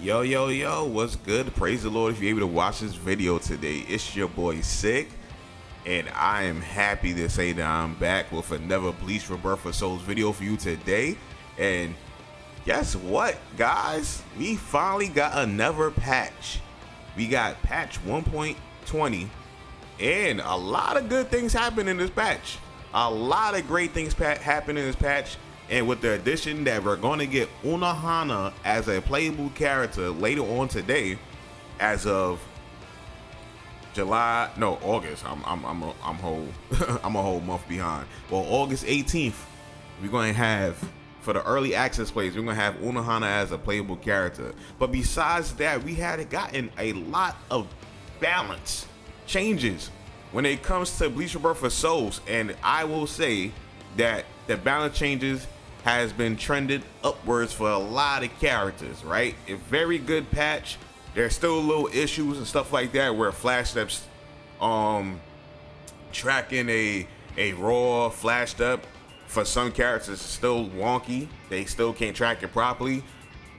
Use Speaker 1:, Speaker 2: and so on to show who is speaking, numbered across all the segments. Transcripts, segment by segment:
Speaker 1: Yo, what's good? Praise the Lord if you're able to watch this video today. It's your boy Sick, and I am happy to say that I'm back with another Bleach Rebirth for Souls video for you today. And guess what, guys? We finally got another patch. We got patch 1.20, and a lot of good things happen in this patch. A lot of great things happen in this patch. And with the addition that we're going to get Urahara as a playable character later on today, as of August. I'm a whole month behind. Well, August 18th, we're going to have, for the early access plays, we're going to have Urahara as a playable character. But besides that, we had gotten a lot of balance changes when it comes to Bleach Rebirth for Souls, and I will say that the balance changes has been trended upwards for a lot of characters, right? A very good patch. There's still little issues and stuff like that where flash steps tracking a raw flash step for some characters is still wonky. They still can't track it properly.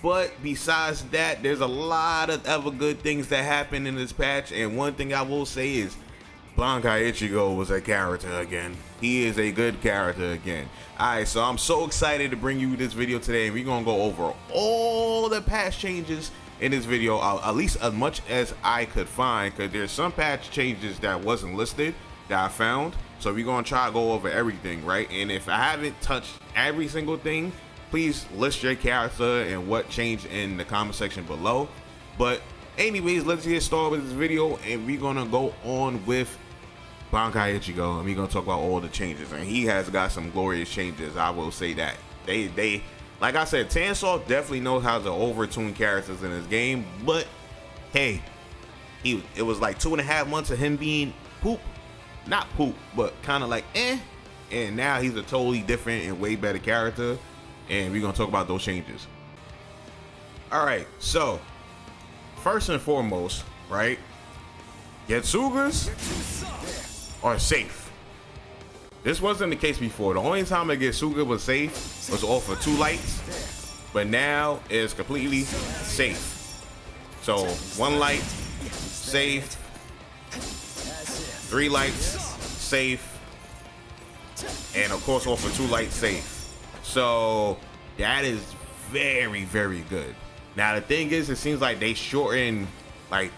Speaker 1: But besides that, there's a lot of other good things that happen in this patch, and one thing I will say is bankai Ichigo was a character again. He is a good character again. Alright, so I'm so excited to bring you this video today, and we're gonna go over all the patch changes in this video, at least as much as I could find, because there's some patch changes that wasn't listed that I found. So we're gonna try to go over everything, right? And if I haven't touched every single thing, please list your character and what changed in the comment section below. But anyways, let's get started with this video, and we're gonna go on with bankai Ichigo, and we're gonna talk about all the changes. And he has got some glorious changes, I will say that. They like I said, Tansaw definitely knows how to overtune characters in this game, but hey, it was like 2.5 months of him being not poop, but kind of like and now he's a totally different and way better character, and we're gonna talk about those changes. All right, so first and foremost, right, Getsugas are safe. This wasn't the case before. The only time a Getsuga was safe was off of 2 lights, but now it's completely safe. So 1 light, safe. 3 lights, safe. And of course off of 2 lights, safe. So that is very, very good. Now the thing is, it seems like they shortened like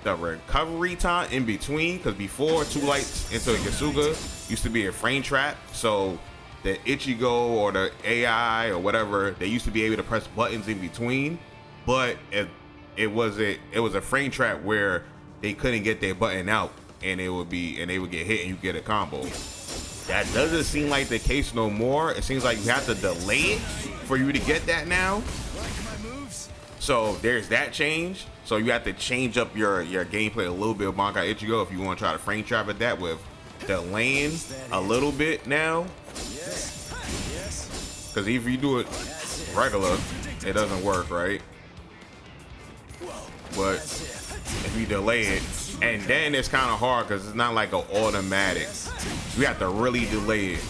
Speaker 1: the recovery time in between, because before 2 lights into a Getsuga used to be a frame trap. So the Ichigo or the AI or whatever, they used to be able to press buttons in between, but it was a frame trap where they couldn't get their button out, and they would get hit and you get a combo. That doesn't seem like the case no more. It seems like you have to delay it for you to get that now. So there's that change. So you have to change up your gameplay a little bit of bankai Ichigo if you want to try to frame trap at that with delaying a little bit now. Because if you do it regular, it doesn't work, right? But if you delay it, and then it's kind of hard because it's not like an automatic. You have to really delay it.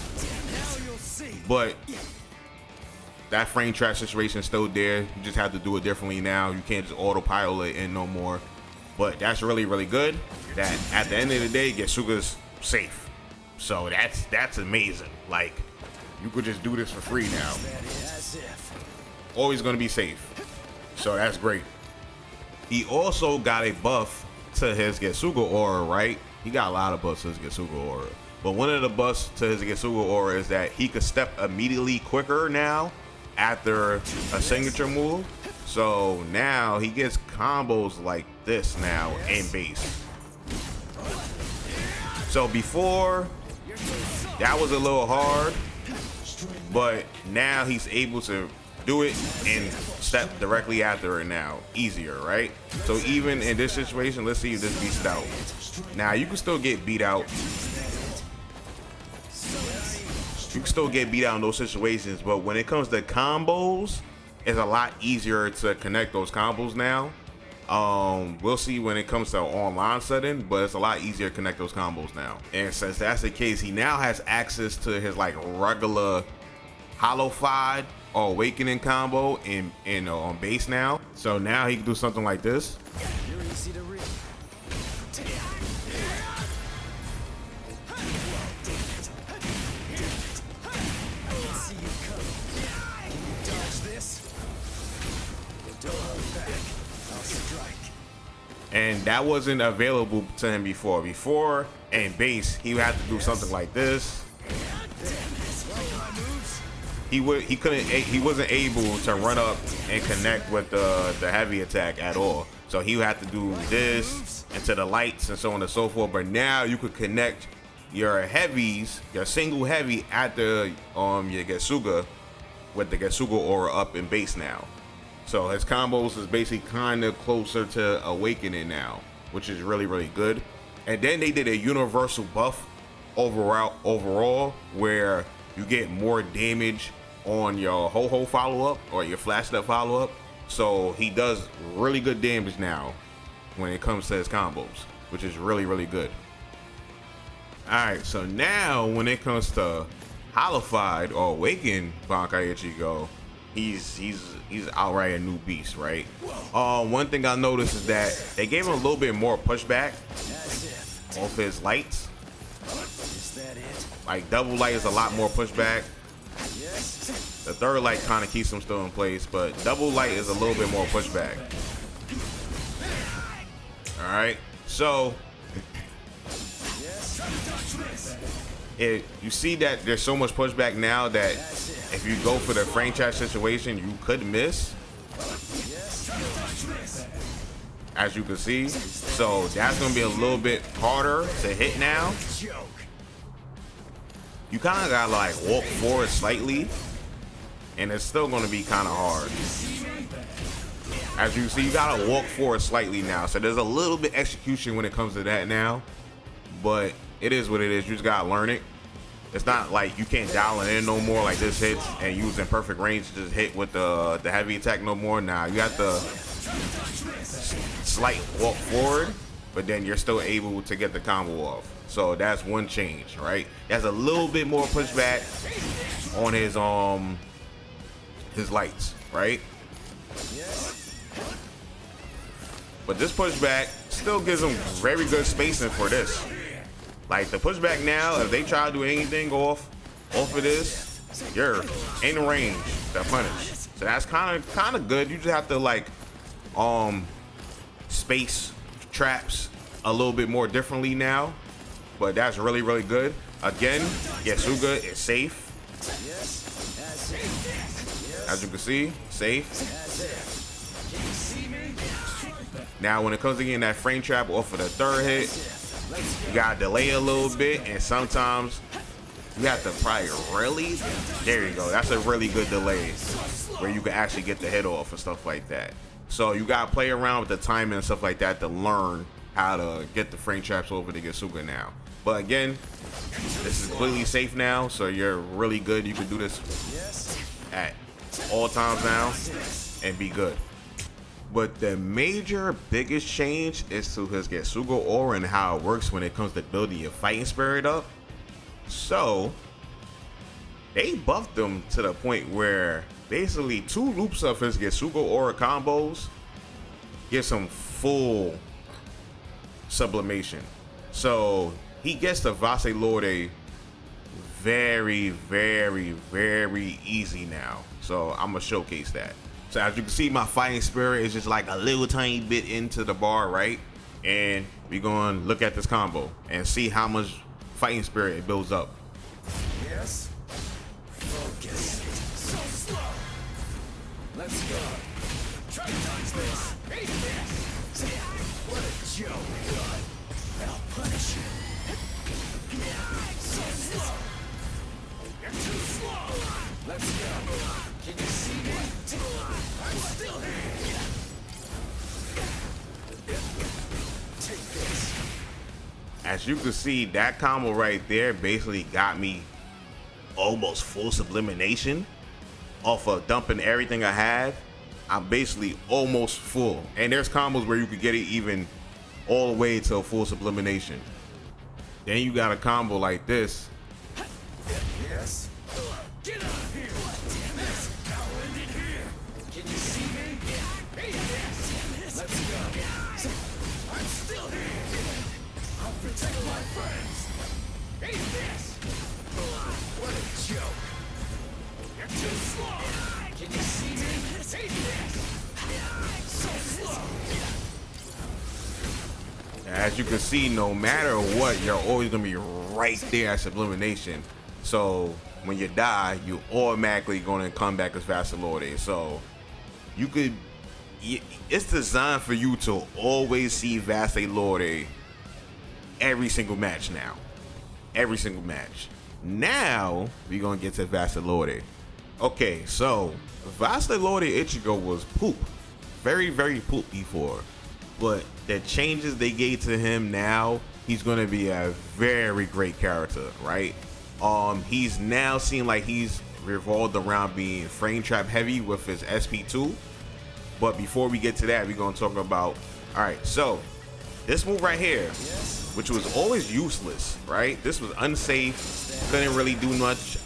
Speaker 1: But that frame trap situation is still there. You just have to do it differently now. You can't just autopilot it in no more. But that's really, really good. That at the end of the day, Getsuga's safe. So that's amazing. Like, you could just do this for free now. Always gonna be safe. So that's great. He also got a buff to his Getsuga aura, right? He got a lot of buffs to his Getsuga aura. But one of the buffs to his Getsuga aura is that he could step immediately quicker now after a signature move. So now he gets combos like this now in base. So before, that was a little hard, but now he's able to do it and step directly after it now. Easier, right? So even in this situation, let's see if this beats out. Now you can still get beat out. You can still get beat out in those situations, but when it comes to combos, it's a lot easier to connect those combos now. We'll see when it comes to online setting, but it's a lot easier to connect those combos now. And since that's the case, he now has access to his like regular holofied awakening combo in on base now. So now he can do something like this. And that wasn't available to him before. Before in base, he would have to do something like this. He wasn't able to run up and connect with the heavy attack at all. So he would have to do this into the lights and so on and so forth. But now you could connect your heavies, your single heavy at the your Getsuga with the Getsuga aura up in base now. So his combos is basically kind of closer to awakening now, which is really, really good. And then they did a universal buff overall where you get more damage on your ho-ho follow-up or your flash step follow-up. So he does really good damage now when it comes to his combos, which is really, really good. All right, so now when it comes to holified or awakened Bankai Ichigo, he's outright a new beast, right? One thing I noticed is that they gave him a little bit more pushback off his lights. Like double light is a lot more pushback. The third light kind of keeps him still in place, but double light is a little bit more pushback. All right, so you see that there's so much pushback now that if you go for the frame trap situation, you could miss, as you can see. So that's gonna be a little bit harder to hit now. You kind of gotta like walk forward slightly, and it's still gonna be kind of hard. As you see, you gotta walk forward slightly now. So there's a little bit execution when it comes to that now, but it is what it is. You just gotta learn it. It's not like you can't dial it in no more, like this hits and use in perfect range to just hit with the heavy attack no more. Now you got the slight walk forward, but then you're still able to get the combo off. So that's one change, right? There's a little bit more pushback on his lights, right? But this pushback still gives him very good spacing for this. Like the pushback now, if they try to do anything off of this, you're in range to punish. So that's kind of good. You just have to like space traps a little bit more differently now. But that's really, really good. Again, Getsuga is safe. As you can see, safe. Now when it comes to getting that frame trap off of the third hit, you gotta delay a little bit, and sometimes you have to probably really, there you go, that's a really good delay where you can actually get the hit off and stuff like that. So you gotta play around with the timing and stuff like that to learn how to get the frame traps over to Getsuga now. But again, this is completely safe now, so you're really good. You can do this at all times now and be good. But the major biggest change is to his Getsuga aura and how it works when it comes to building your fighting spirit up. So they buffed him to the point where basically 2 loops of his Getsuga aura combos get some full sublimation. So he gets the Vase Lorde very, very, very easy now. So I'm gonna showcase that. So as you can see, my fighting spirit is just like a little tiny bit into the bar, right? And we're gonna look at this combo and see how much fighting spirit it builds up.
Speaker 2: Yes. Focus. So slow. Let's go. Try to dodge this. What a joke. I'll punish you. So slow. You're too slow. Let's go. Can you see me? I'm still here. Take this.
Speaker 1: As you can see, that combo right there basically got me almost full sublimination off of dumping everything I have. I'm basically almost full. And there's combos where you could get it even all the way to full sublimination. Then you got a combo like this.
Speaker 2: Yes. Get out of here.
Speaker 1: as you can see, no matter what, you're always gonna be right there at Sublimination. So when you die, you automatically gonna come back as Vasalorde. So you could, it's designed for you to always see Vasalorde every single match now. Every single match. Now we're gonna get to Vasalorde. Okay, so Vasalorde Ichigo was poop. Very, very poop before. But the changes they gave to him now, he's gonna be a very great character, right? He's now seen like he's revolved around being frame trap heavy with his SP2. But before we get to that, we're gonna talk about, all right, so this move right here, which was always useless, right? This was unsafe, couldn't really do much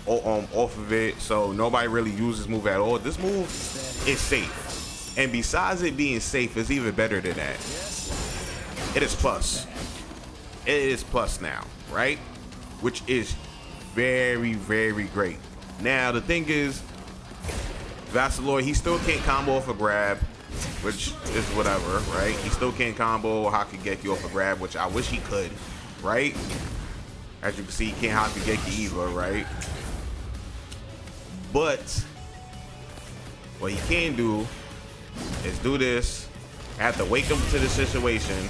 Speaker 1: off of it, so nobody really used this move at all. This move is safe, and besides it being safe, it's even better than that. It is plus. It is plus now, right? Which is very, very great. Now the thing is, Vasalorde, he still can't combo off a grab, which is whatever, right? He still can't combo Hakugeki off a grab, which I wish he could, right? As you can see, he can't Hakugeki either, right? But what he can do is do this. I have to wake him to the situation.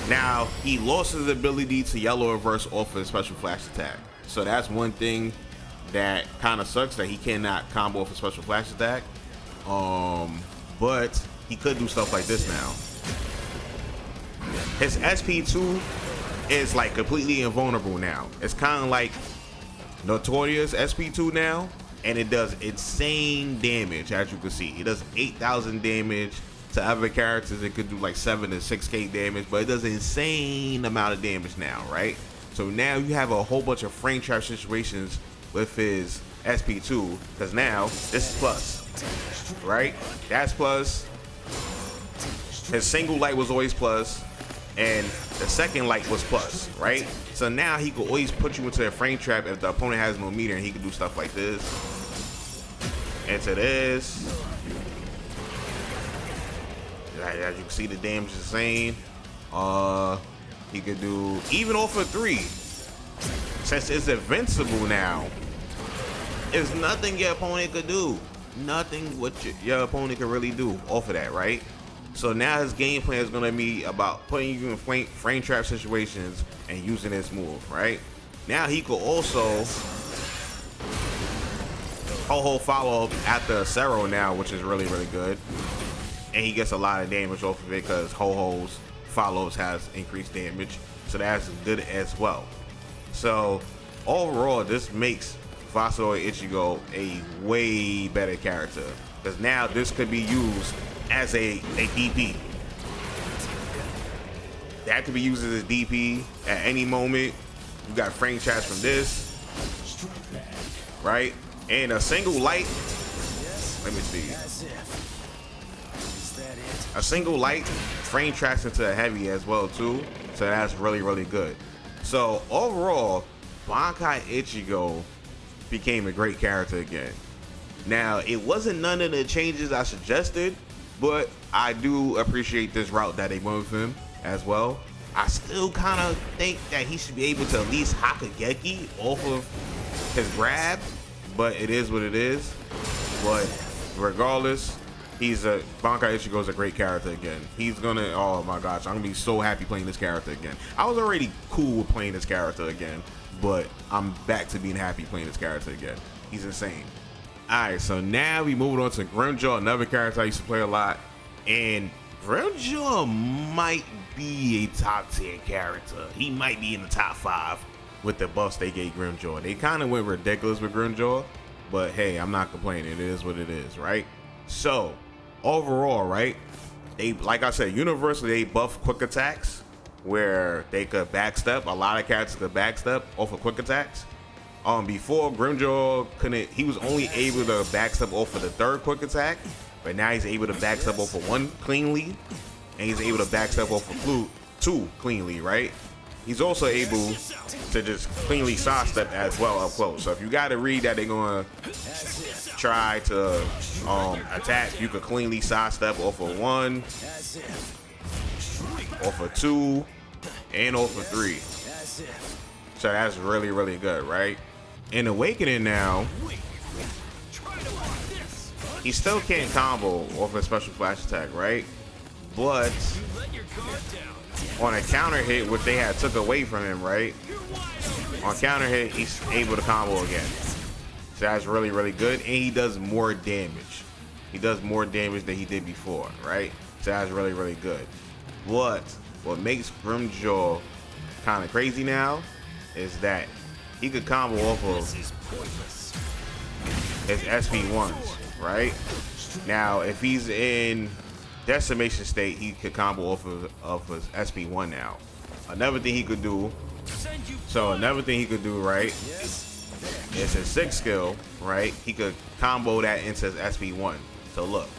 Speaker 1: Now, he lost his ability to yellow reverse off of his special flash attack. So that's one thing that kind of sucks, that he cannot combo off a special flash attack. But he could do stuff like this now. His SP2 is like completely invulnerable now. It's kind of like Notorious SP2 now, and it does insane damage. As you can see, it does 8,000 damage. To other characters, it could do like 7 to 6k damage, but it does an insane amount of damage now, right? So now you have a whole bunch of frame trap situations with his SP2, because now this is plus, right? That's plus. His single light was always plus, and the second light was plus, right? So now he could always put you into a frame trap if the opponent has no meter, and he could do stuff like this, into this. As you can see, the damage is insane. He could do even off of 3. Since it's invincible now, there's nothing your opponent could do. Nothing what your opponent can really do off of that, right? So now his game plan is gonna be about putting you in frame trap situations and using this move, right? Now he could also Ho-Ho follow up after Zero now, which is really, really good. And he gets a lot of damage off of it because Ho-Ho's follows has increased damage. So that's good as well. So overall, this makes Vasalorde Ichigo a way better character, because now this could be used as a DP. That could be used as a DP at any moment. You got frame traps from this, right? And a single light. Let me see. A single light frame tracks into a heavy as well too, so that's really, really good. So overall, Bankai Ichigo became a great character again. Now, it wasn't none of the changes I suggested, but I do appreciate this route that they went with him as well. I still kind of think that he should be able to at least Hakugeki off of his grab, but it is what it is. But regardless, Bankai Ichigo is a great character again. He's gonna, oh my gosh, I'm gonna be so happy playing this character again. I was already cool with playing this character again, but I'm back to being happy playing this character again. He's insane. Alright, so now we moved on to Grimmjow, another character I used to play a lot. And Grimmjow might be a top 10 character. He might be in the top 5 with the buffs they gave Grimmjow. They kind of went ridiculous with Grimmjow, but hey, I'm not complaining. It is what it is, right? So overall, right, they, like I said, universally they buff quick attacks where they could backstep. A lot of characters could backstep off of quick attacks. Before, Grimmjow couldn't, he was only able to backstep off of the 3rd quick attack, but now he's able to backstep off of 1 cleanly, and he's able to backstep off of 2 cleanly, right? He's also able to just cleanly sidestep as well up close. So if you got to read that they're gonna try to attack, you could cleanly sidestep off of 1, off of 2, and off of 3.
Speaker 2: That's it.
Speaker 1: So that's really, really good, right? In Awakening now, he still can't combo off a special flash attack, right? But on a counter hit, which they had took away from him, right? On counter hit, he's able to combo again. So that's really, really good. And he does more damage. He does more damage than he did before, right? So that's really, really good. What makes grimmjow kind of crazy now is that he could combo off of his SP1s, right? Now, if he's in decimation state, he could combo off of his SP1 now. Another thing he could do, right, is his 6 skill, right? He could combo that into his SP1. So look.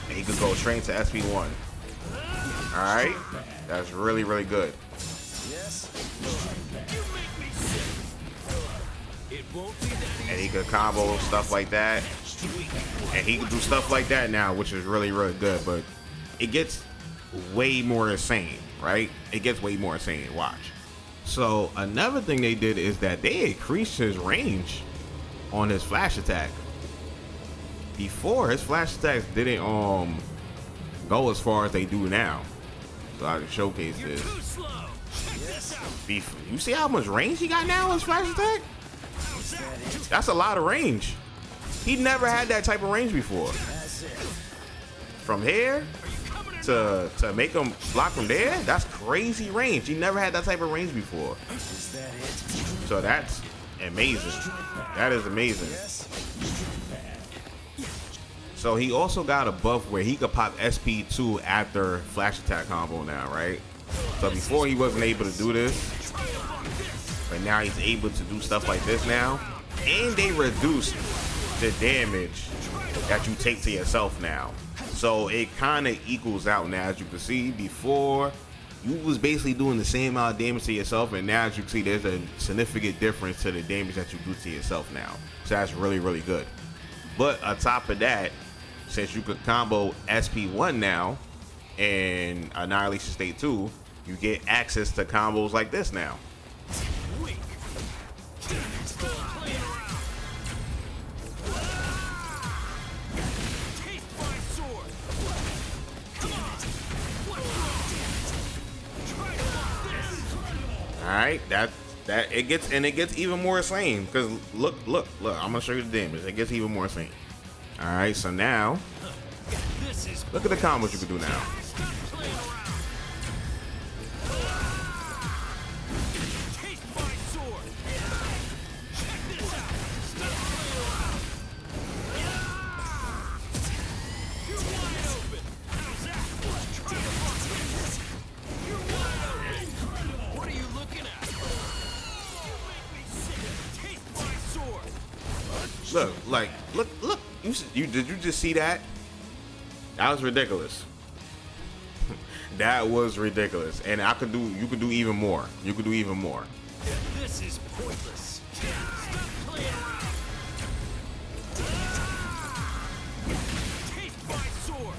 Speaker 1: And he could go straight to SP1. Alright? That's really, really good. And he could combo stuff like that. And he could do stuff like that now, which is really, really good. But it gets way more insane, right? It gets way more insane. Watch. So another thing they did is that they increased his range on his flash attack. Before, his flash attacks didn't go as far as they do now. So I can showcase this. You see how much range he got now on his flash attack? That's a lot of range. He never had that type of range before. From here to make him block from there, that's crazy range. He never had that type of range before. So that's amazing. That is amazing. So he also got a buff where he could pop SP2 after flash attack combo now, right? So before he wasn't able to do this, but now he's able to do stuff like this now. And they reduced the damage that you take to yourself now. So it kind of equals out now. As you can see, before you was basically doing the same amount of damage to yourself, and now as you can see, there's a significant difference to the damage that you do to yourself now. So that's really, really good. But on top of that, since you could combo SP1 now and Annihilation State 2, you get access to combos like this now. All right, that it gets even more insane because look, I'm gonna show you the damage. It gets even more insane. All right, so now look at the combos you can do now. Look. Did you just see that? That was ridiculous. That was ridiculous. And you could do even more. You could do even more.
Speaker 2: This is pointless. Stop playing around. Take my sword.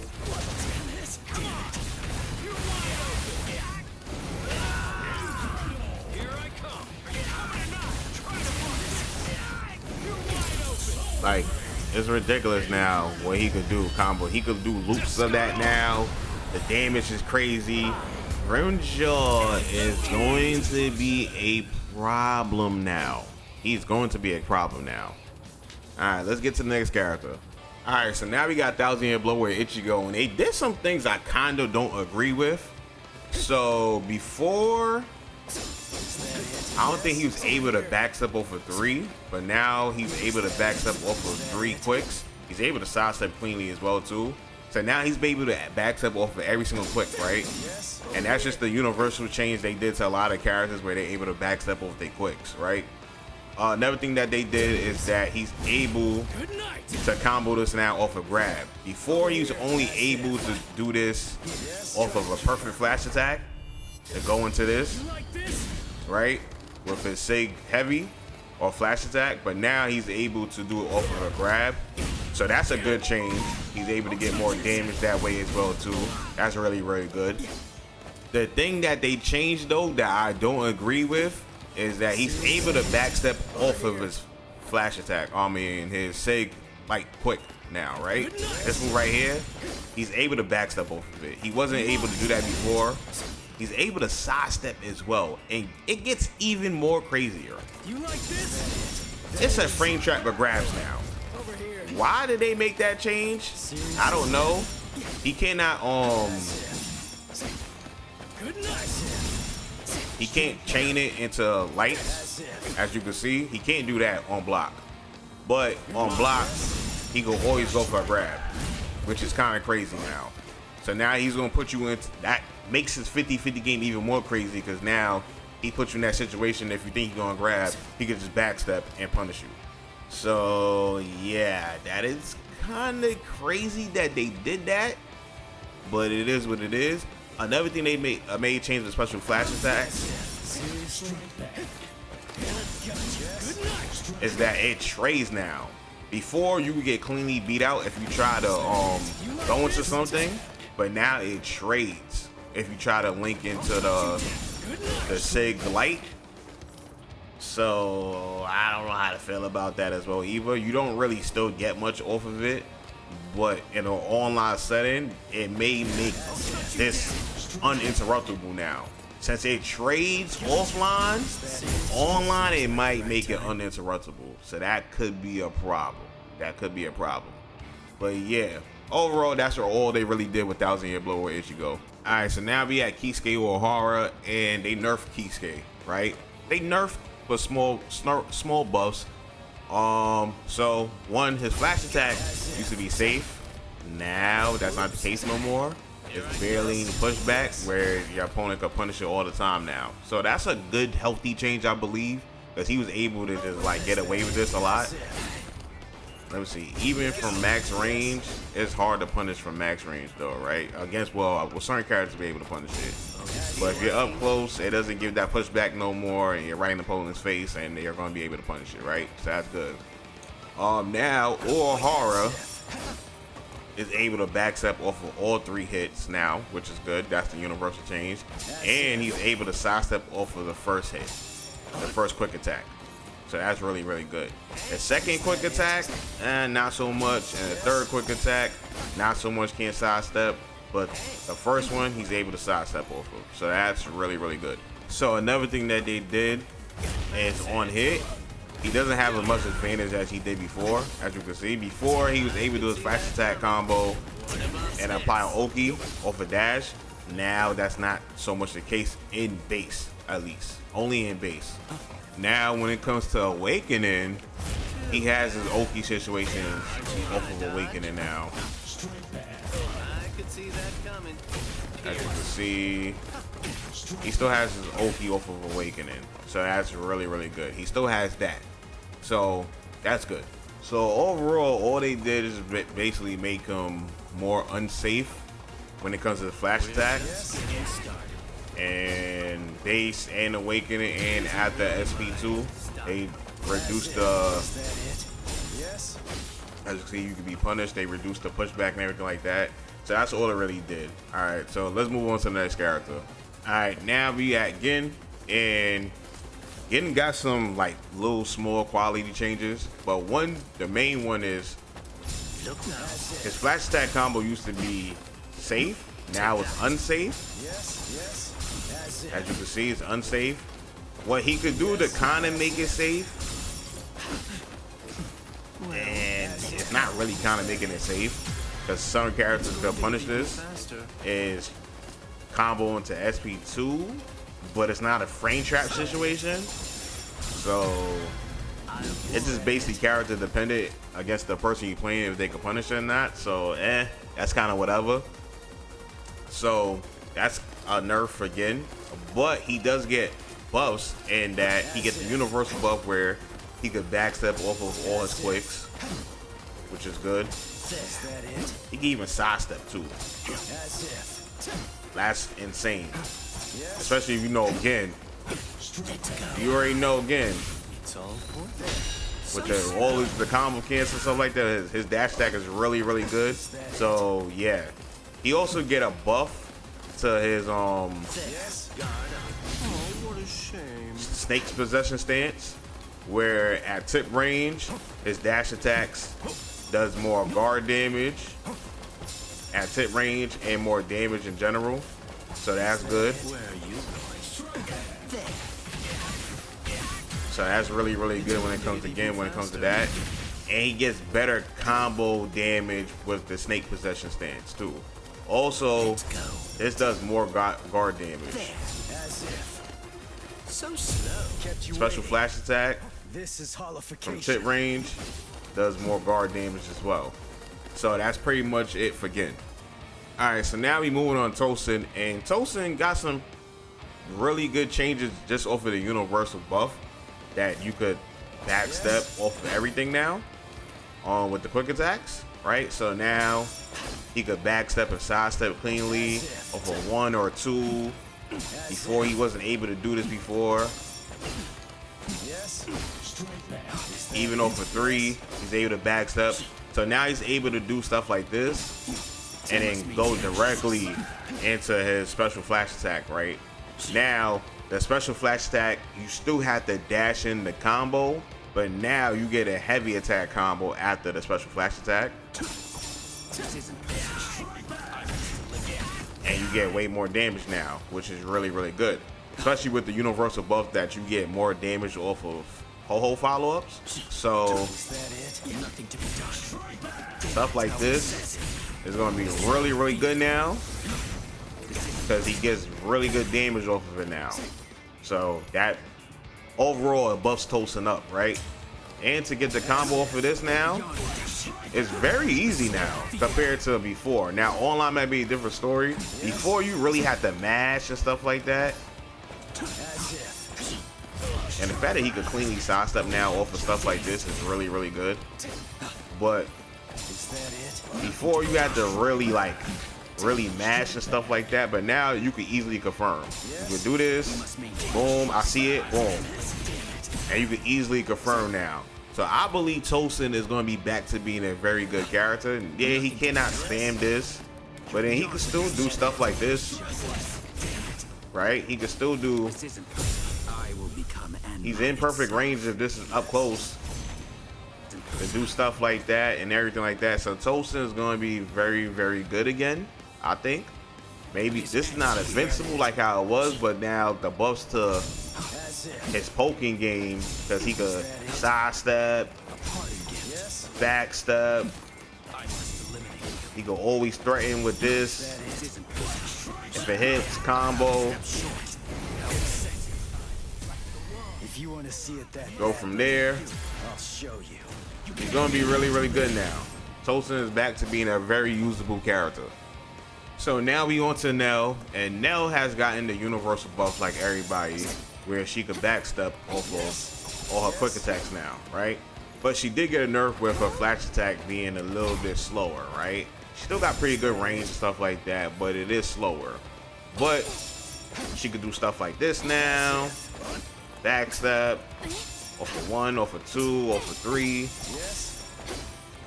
Speaker 2: Come on. You're wide open. Here I come. Are you coming or not? Try to block this. You're wide open.
Speaker 1: Like, it's ridiculous now what he could do combo. He could do loops of that now. The damage is crazy. Grimmjow is going to be a problem now. He's going to be a problem now. Alright, let's get to the next character. Alright, so now we got 1000 Year Blow with Ichigo, and they did some things I kind of don't agree with. So before, I don't think he was able to backstep off of 3, but now he's able to backstep off of 3 quicks. He's able to sidestep cleanly as well too. So now he's able to backstep off of every single quick, right? And that's just the universal change they did to a lot of characters where they're able to backstep off their quicks, right? Another thing that they did is that he's able to combo this now off of grab. Before he was only able to do this off of a perfect flash attack to go into this, right? With his Sig heavy or flash attack, but now he's able to do it off of a grab. So that's a good change. He's able to get more damage that way as well too. That's really, really good. The thing that they changed though that I don't agree with is that he's able to backstep off of his flash attack. I mean his sig like quick now, right? This move right here, he's able to backstep off of it. He wasn't able to do that before. He's able to sidestep as well, and it gets even more crazier.
Speaker 2: You like this?
Speaker 1: It's a frame trap for grabs now.
Speaker 2: Over here.
Speaker 1: Why did they make that change? I don't know. He cannot
Speaker 2: Good night.
Speaker 1: he can't chain it into lights, as you can see. He can't do that on block, but on block he can always go for a grab, which is kind of crazy now. So now he's gonna put you into that. Makes his 50-50 game even more crazy, because now he puts you in that situation. If you think you're gonna grab, he could just backstep and punish you. So yeah, that is kind of crazy that they did that, but it is what it is. Another thing they made change the special flash attacks is that it trades now. Before you would get cleanly beat out if you try to go into something, but now it trades if you try to link into the sig light. So I don't know how to feel about that as well either. You don't really still get much off of it, but in an online setting, it may make this uninterruptible now. Since it trades offline, online it might make it uninterruptible. So that could be a problem. That could be a problem. But yeah, overall, that's all they really did with 1000-Year Blow or Ichigo. Alright, so now we at Kisuke Urahara, and they nerfed Kisuke, right? They nerfed but small buffs. So one, his flash attack used to be safe. Now that's not the case no more. It's barely any pushback where your opponent can punish it all the time now. So that's a good, healthy change, I believe, because he was able to just like get away with this a lot. Let me see. Even from max range, it's hard to punish from max range though, right? Against, well, certain characters be able to punish it. But if you're up close, it doesn't give that pushback no more, and you're right in the opponent's face, and they're going to be able to punish it, right? So that's good. Now Urahara is able to backstep off of all 3 hits now, which is good. That's the universal change. And he's able to sidestep off of the first hit, the first quick attack. So that's really, really good. The second quick attack, not so much. And the third quick attack, not so much, can't sidestep. But the first one, he's able to sidestep off of. So that's really, really good. So another thing that they did is on hit, he doesn't have as much advantage as he did before. As you can see, before he was able to do his flash attack combo and apply an Oki off a dash. Now that's not so much the case in base, at least. Only in base. Now when it comes to Awakening, he has his Oki situation off of Awakening now. As you can see, he still has his Oki off of Awakening. So that's really, really good. He still has that. So that's good. So overall, all they did is basically make him more unsafe when it comes to the flash attack. And base and Awakening, and after SP2, they reduced the, as you can see, you can be punished. They reduced the pushback and everything like that. So that's all it really did. Alright, so let's move on to the next character. Alright, now we at Gin, and Gin got some like little small quality changes, but the main one is his flash attack combo used to be safe, now it's unsafe. As you can see, it's unsafe. What he could do to kind of make it safe, and it's not really kind of making it safe, because some characters can punish this, is combo into SP2, but it's not a frame trap situation. So it's just basically character dependent against the person you're playing if they can punish it or not. So that's kind of whatever. So that's a nerf for Gin, but he does get buffs in that he gets the universal buff where he could backstep off of all his quicks, which is good. He can even sidestep too. That's insane. Especially if you know Gin. You already know Gin. with all the combo cancel and stuff like that. His dash attack is really good. So yeah, he also get a buff to his snake's possession stance, where at tip range his dash attacks does more guard damage at tip range and more damage in general. So that's good. So that's really good when it comes to that. And he gets better combo damage with the snake possession stance too. Also, this does more guard damage.
Speaker 2: So slow.
Speaker 1: Special flash attack
Speaker 2: This is
Speaker 1: from tip range does more guard damage as well. So that's pretty much it for Gin. Alright, so now we moving on Tosen, and Tosen got some really good changes just off of the universal buff that you could backstep off of everything now with the quick attacks, right? So now he could backstep and sidestep cleanly off of 1 or 2. Before he wasn't able to do this before. Even off of 3, he's able to backstep. So now he's able to do stuff like this and then go directly into his special flash attack, right? Now, the special flash attack, you still have to dash in the combo, but now you get a heavy attack combo after the special flash attack. And you get way more damage now, which is really good. Especially with the universal buff that you get more damage off of ho-ho follow-ups. So stuff like this is going to be really good now, because he gets really good damage off of it now. So that overall it buffs Tosen up, right? And to get the combo off of this now, it's very easy now compared to before. Now online might be a different story. Before you really had to mash and stuff like that. And the fact that he could cleanly sidestep now off of stuff like this is really good. But before you had to really mash and stuff like that, but now you can easily confirm. You can do this, boom, I see it, boom. And you can easily confirm now. So I believe Tosen is going to be back to being a very good character. Yeah, he cannot spam this, but then he can still do stuff like this, right? He can still do, he's in perfect range if this is up close to do stuff like that and everything like that. So Tosen is going to be very good again, I think. Maybe this is not invincible like how it was, but now the buffs to his poking game, because he could sidestep, backstep, he could always threaten with this. If it hits, combo. Go from there. He's gonna be really good now. Tosen is back to being a very usable character. So now we on to Nell, and Nell has gotten the universal buff like everybody, where she could backstep off of all her quick attacks now, right? But she did get a nerf with her flash attack being a little bit slower, right? She still got pretty good range and stuff like that, but it is slower. But she could do stuff like this now, backstep, off of 1, off of 2, off of 3.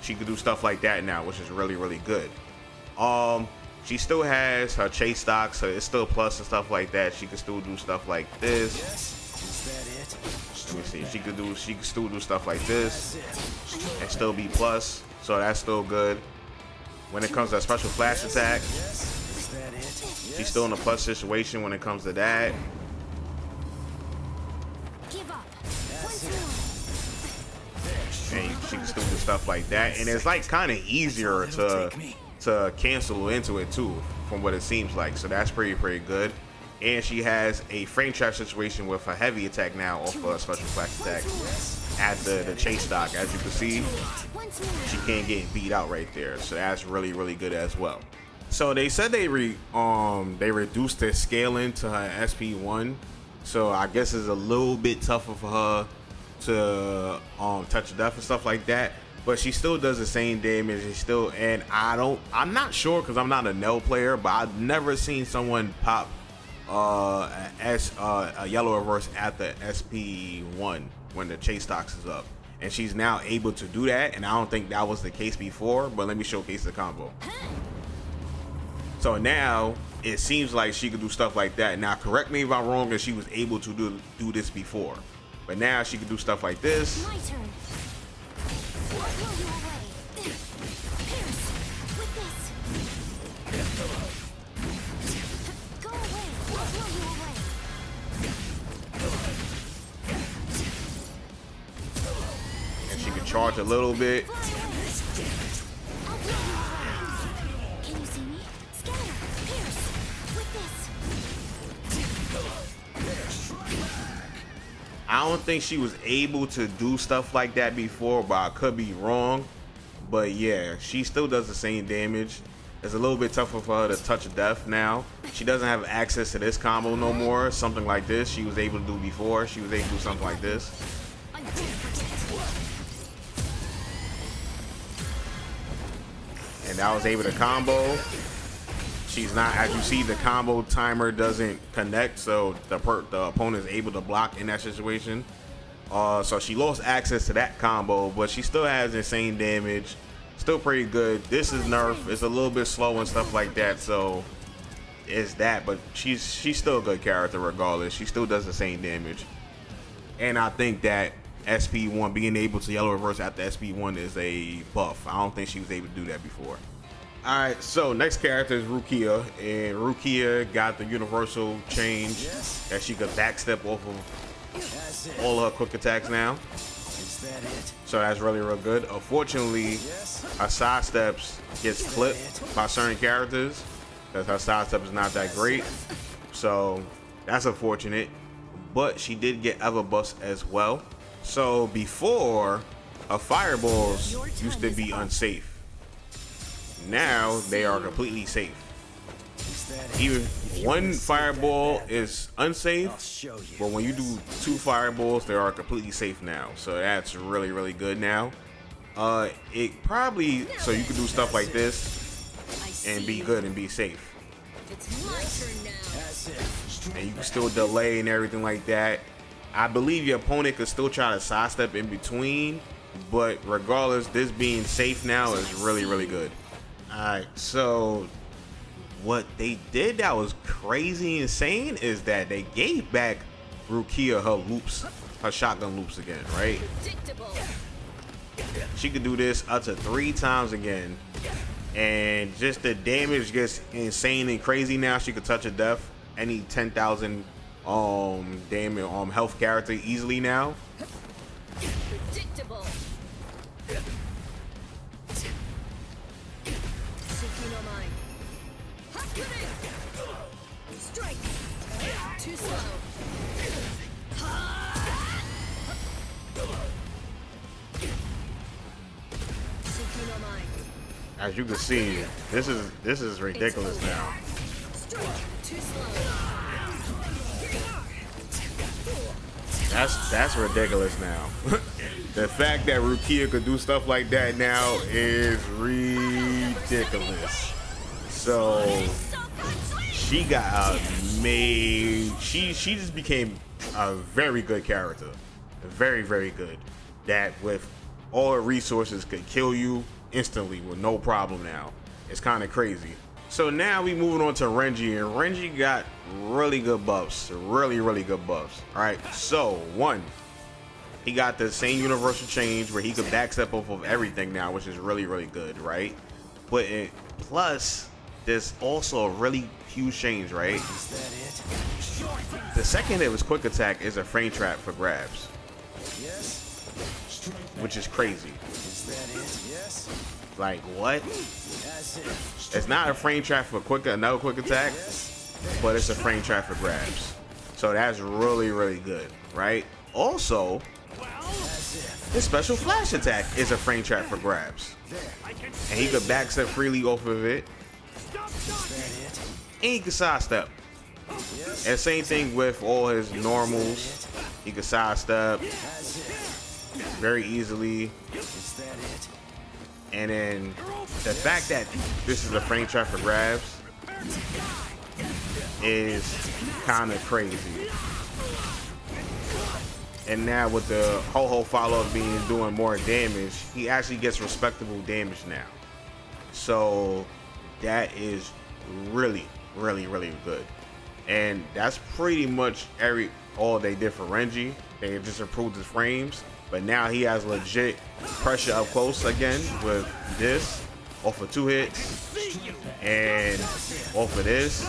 Speaker 1: She could do stuff like that now, which is really good. She still has her chase stocks, so it's still plus and stuff like that. She can still do stuff like this. Let me see. She can still do stuff like this and still be plus. So that's still good. When it comes to a special flash attack, she's still in a plus situation when it comes to that. And she can still do stuff like that. And it's like kind of easier to cancel into it too, from what it seems like. So that's pretty good. And she has a frame trap situation with a heavy attack now off a special flash attack at the chase stock. As you can see, she can't get beat out right there. So that's really good as well. So they said they reduced their scaling to her SP1. So I guess it's a little bit tougher for her to touch death and stuff like that. But she still does the same damage. And I'm not sure because I'm not a Nell player, but I've never seen someone pop a yellow reverse at the SP1 when the chase stocks is up. and she's now able to do that, and I don't think that was the case before, but let me showcase the combo. So now it seems like she could do stuff like that. Now correct me if I'm wrong, and she was able to do this before, but now she can do stuff like this.
Speaker 3: My turn. I'll blow you away. Pierce with this. Go away. I'll blow you away.
Speaker 1: And she can charge a little bit.
Speaker 3: Fly away. I'll blow you away. Can you see me? Scatter. Pierce with this.
Speaker 1: I don't think she was able to do stuff like that before, but I could be wrong. But yeah, she still does the same damage. It's a little bit tougher for her to touch death now. She doesn't have access to this combo no more. Something like this she was able to do before. She was able to do something like this.
Speaker 3: I won't forget.
Speaker 1: And that was able to combo. She's not, as you see, the combo timer doesn't connect, so the opponent is able to block in that situation. So she lost access to that combo, but she still has insane damage. Still pretty good. This is nerf. It's a little bit slow and stuff like that, so it's that. But she's still a good character regardless. She still does the same damage. And I think that SP1, being able to yellow reverse after SP1 is a buff. I don't think she was able to do that before. Alright, so next character is Rukia, and Rukia got the universal change that she could backstep off of all her quick attacks now. So that's really real good. Unfortunately, her side steps gets clipped by certain characters because her side step is not that great. So that's unfortunate. But she did get other buffs as well. So before, her fireballs used to be unsafe. Now they are completely safe. Even one fireball is unsafe, but when you do 2 fireballs, they are completely safe now. So that's really, really good now. It probably, so you can do stuff like this and be good and be safe.
Speaker 3: It's my turn now.
Speaker 1: And you can still delay and everything like that. I believe your opponent could still try to sidestep in between, but regardless, this being safe now is really, really good. Alright, so what they did that was crazy insane is that they gave back Rukia her loops, her shotgun loops again, right?
Speaker 3: Predictable.
Speaker 1: She could do this up to 3 times again, and just the damage gets insane and crazy now. She could touch a death, any 10,000 damage health character easily now.
Speaker 3: Predictable. Strike. Too slow.
Speaker 1: As you can see, this is ridiculous now.
Speaker 3: Strike. Too slow.
Speaker 1: That's ridiculous now. The fact that Rukia could do stuff like that now is ridiculous. So she got she just became a very good character. Very, very good. That with all her resources could kill you instantly with no problem now. It's kind of crazy. So now we moving on to Renji, and Renji got really good buffs. Really, really good buffs. Alright, so 1, he got the same universal change where he could backstep off of everything now, which is really, really good, right? But plus, there's also a really huge change, right? The second of his quick attack is a frame trap for grabs, which is crazy. Like, what? It's not a frame trap for another quick attack, but it's a frame trap for grabs. So that's really, really good, right? Also, his special flash attack is a frame trap for grabs, and he could backstep freely off of it, and he can sidestep. And same thing with all his normals. He can sidestep very easily. And then the fact that this is a frame trap for grabs is kind of crazy. And now with the ho-ho follow-up being doing more damage, he actually gets respectable damage now. So that is really, really, really good. And that's pretty much all they did for Renji. They just improved his frames, but now he has legit pressure up close again with this off of 2 hits and off of this.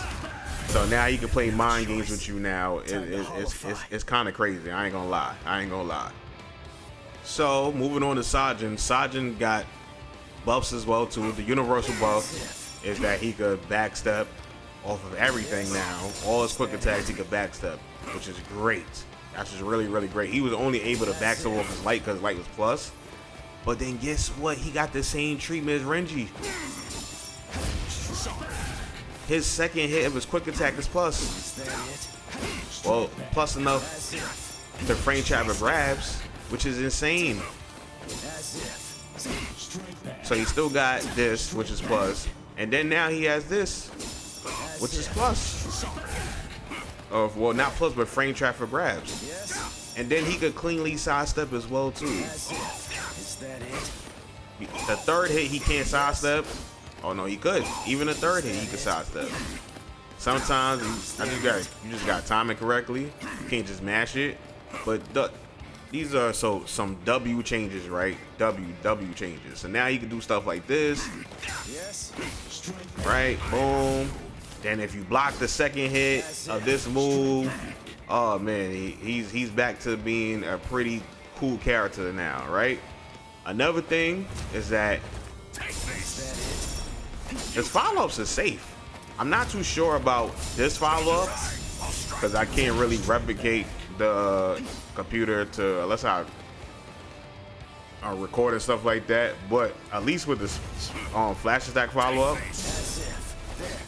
Speaker 1: So now he can play mind games with you now. It's kind of crazy. I ain't gonna lie. So moving on to Sajin. Sajin got buffs as well too. The universal buff is that he could backstep off of everything now. All his quick attacks he could backstep, which is great. That's just really, really great. He was only able to backstep off his light because light was plus. But then guess what? He got the same treatment as Renji. His second hit of his quick attack is plus. Well, plus enough to frame trap and grabs, which is insane. So he still got this, which is plus. And then now he has this, which is plus. Well, not plus, but frame trap for grabs. And then he could cleanly sidestep as well too. The third hit he can't sidestep. Oh no, he could. Even the third hit he could sidestep. Sometimes you just got to time it correctly. You can't just mash it. But these are some W changes, right? W changes. So now you can do stuff like this. Right? Boom. Then if you block the second hit of this move, oh man, he's back to being a pretty cool character now, right? Another thing is that his follow-ups are safe. I'm not too sure about this follow-up because I can't really replicate the computer to unless I record and stuff like that. But at least with this flash attack follow-up,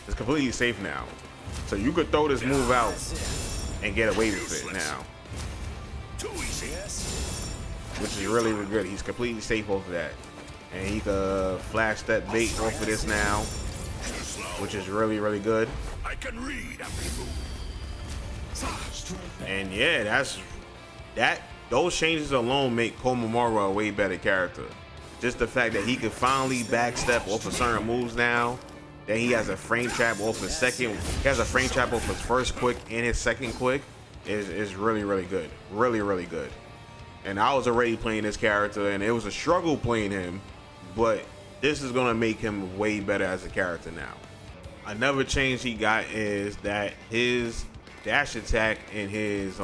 Speaker 1: it's completely safe now. So you could throw this move out and get away with it now, which is really, really good. He's completely safe off of that. And he could flash that bait off of this now, which is really, really good.
Speaker 2: I can read every move.
Speaker 1: And yeah, those changes alone make Komamura a way better character. Just the fact that he can finally backstep off of certain moves now. Then he has a frame trap off his second. He has a frame trap off his first quick and his second quick. Is really, really good. Really, really good. And I was already playing this character, and it was a struggle playing him. But this is gonna make him way better as a character now. Another change he got is that his dash attack in his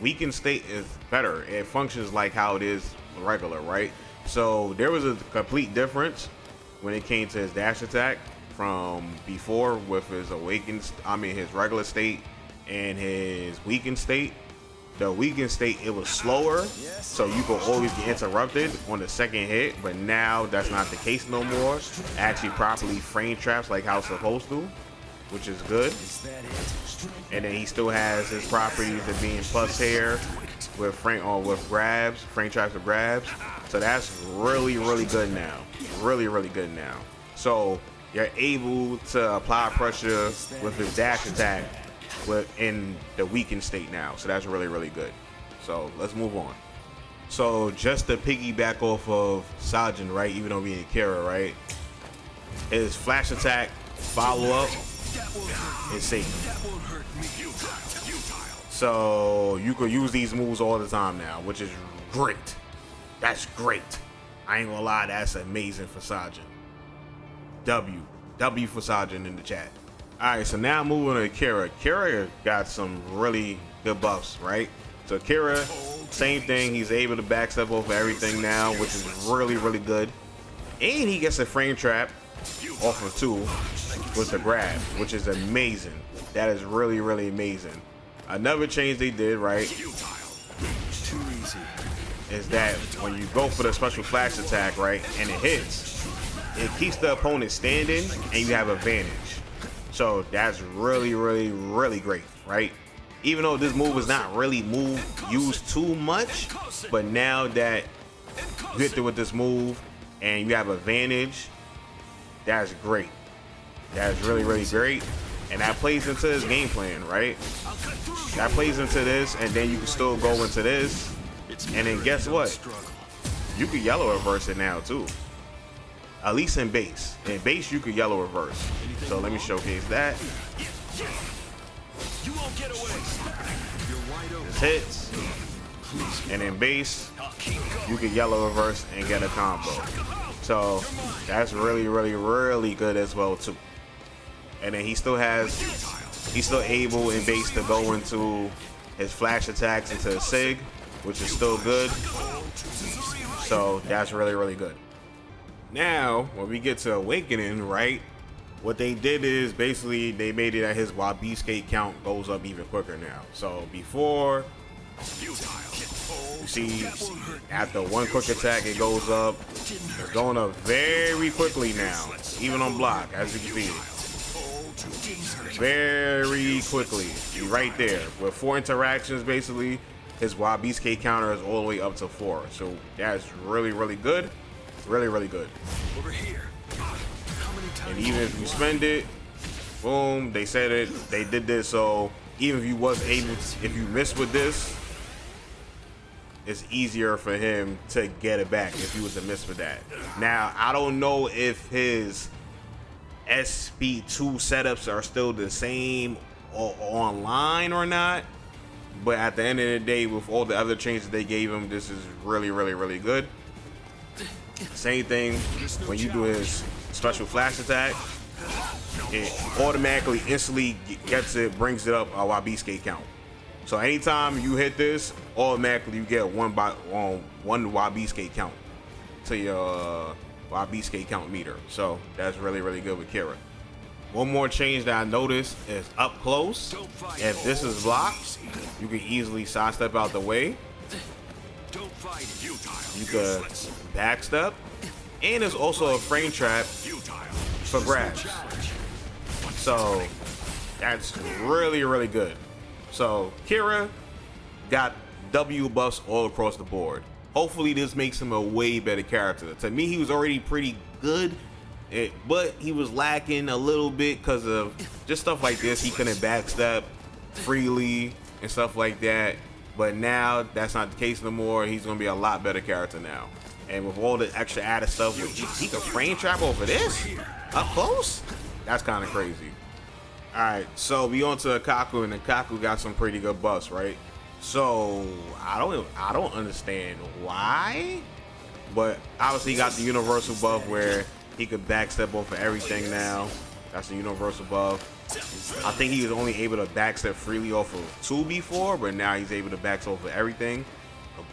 Speaker 1: weakened state is better. It functions like how it is regular, right? So there was a complete difference when it came to his dash attack from before with his his regular state and his weakened state. The weakened state, it was slower, so you could always get interrupted on the second hit, but now that's not the case no more. Actually properly frame traps like how it's supposed to, which is good. And then he still has his properties of being plus hair with frame grabs, frame traps with grabs. So that's really, really good now. Really, really good now. So you're able to apply pressure with his dash attack in the weakened state now. So that's really, really good. So let's move on. So just to piggyback off of Sajin, right? Even though being Kira, right? His flash attack follow-up is safe. So you could use these moves all the time now, which is great. That's great. I ain't gonna lie, that's amazing for Sajin. W for Sajin in the chat. Alright, so now moving to Kira. Kira got some really good buffs, right? So Kira, same thing. He's able to backstep over everything now, which is really, really good. And he gets a frame trap off of 2 with the grab, which is amazing. That is really, really amazing. Another change they did, right, is that when you go for the special flash attack, right, and it hits, it keeps the opponent standing and you have advantage. So that's really, really, really great, right? Even though this move is not really used too much, but now that you hit it with this move and you have advantage, that's great. That's really, really great. And that plays into his game plan, right? That plays into this, and then you can still go into this. And then guess what? You can yellow reverse it now too. At least in base. In base, you could yellow reverse. So let me showcase that. This hits. And in base, you can yellow reverse and get a combo. So that's really, really, really good as well too. And then he's still able in base to go into his flash attacks into a sig, which is still good. So that's really, really good. Now, when we get to Awakening, right, what they did is basically they made it that his wabi skate count goes up even quicker now. So before, you see, after one quick attack, it goes up. It's going up very quickly now, even on block, as you can see. Very quickly, right there. With 4 interactions, basically, his wabi skate counter is all the way up to 4. So that's really, really good. Really, really good.
Speaker 2: Over here.
Speaker 1: And even if you spend it, boom, they said it, they did this, so even if you was able to, if you miss with this, it's easier for him to get it back if you was to miss with that. Now, I don't know if his SP2 setups are still the same or online or not, but at the end of the day, with all the other changes they gave him, this is really, really, really good. Same thing when you do his special flash attack, it automatically instantly brings it up a wabi skate count. So anytime you hit this, automatically you get one wabi skate count to your wabi skate count meter. So that's really, really good with Kira. One more change that I noticed is up close. If this is blocked, you can easily sidestep out the way. You could backstep, and there's also a frame trap for grabs. So that's really, really good. So Kira got W buffs all across the board. Hopefully this makes him a way better character. To me, he was already pretty good, but he was lacking a little bit because of just stuff like this. He couldn't backstep freely and stuff like that. But now that's not the case no more. He's gonna be a lot better character now. And with all the extra added stuff, he can frame trap over this up close. That's kind of crazy. All right, so we on to Ikkaku, and Ikkaku got some pretty good buffs, right? So I don't understand why, but obviously he got the universal buff where he could backstep over everything now. That's the universal buff. I think he was only able to backstep freely off of 2 before, but now he's able to backstep over everything.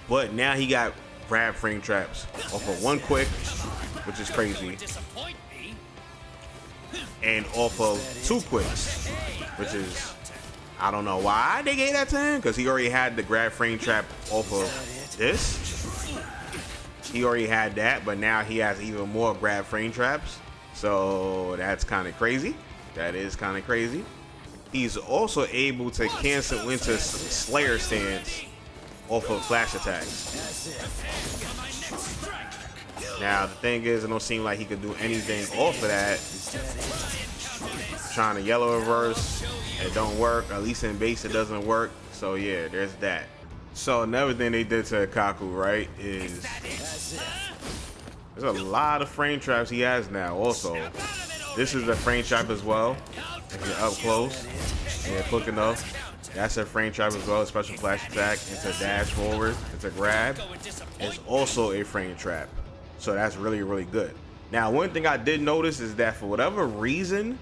Speaker 1: But now he got grab frame traps off of 1 quick, which is crazy, and off of 2 quicks, which is, I don't know why they gave that to him, because he already had the grab frame trap off of this. He already had that, but now he has even more grab frame traps. So that's kind of crazy. That is kind of crazy. He's also able to cancel into Slayer stance off of flash attacks. Now the thing is, it don't seem like he could do anything off of that. Trying to yellow reverse, it don't work. At least in base it doesn't work. So yeah, there's that. So another thing they did to Ikkaku, right, is there's a lot of frame traps he has now. Also, this is a frame trap as well. If you're up close and you're quick enough, that's a frame trap as well. Special flash attack, it's a dash forward, it's a grab. It's also a frame trap. So that's really, really good. Now, one thing I did notice is that for whatever reason,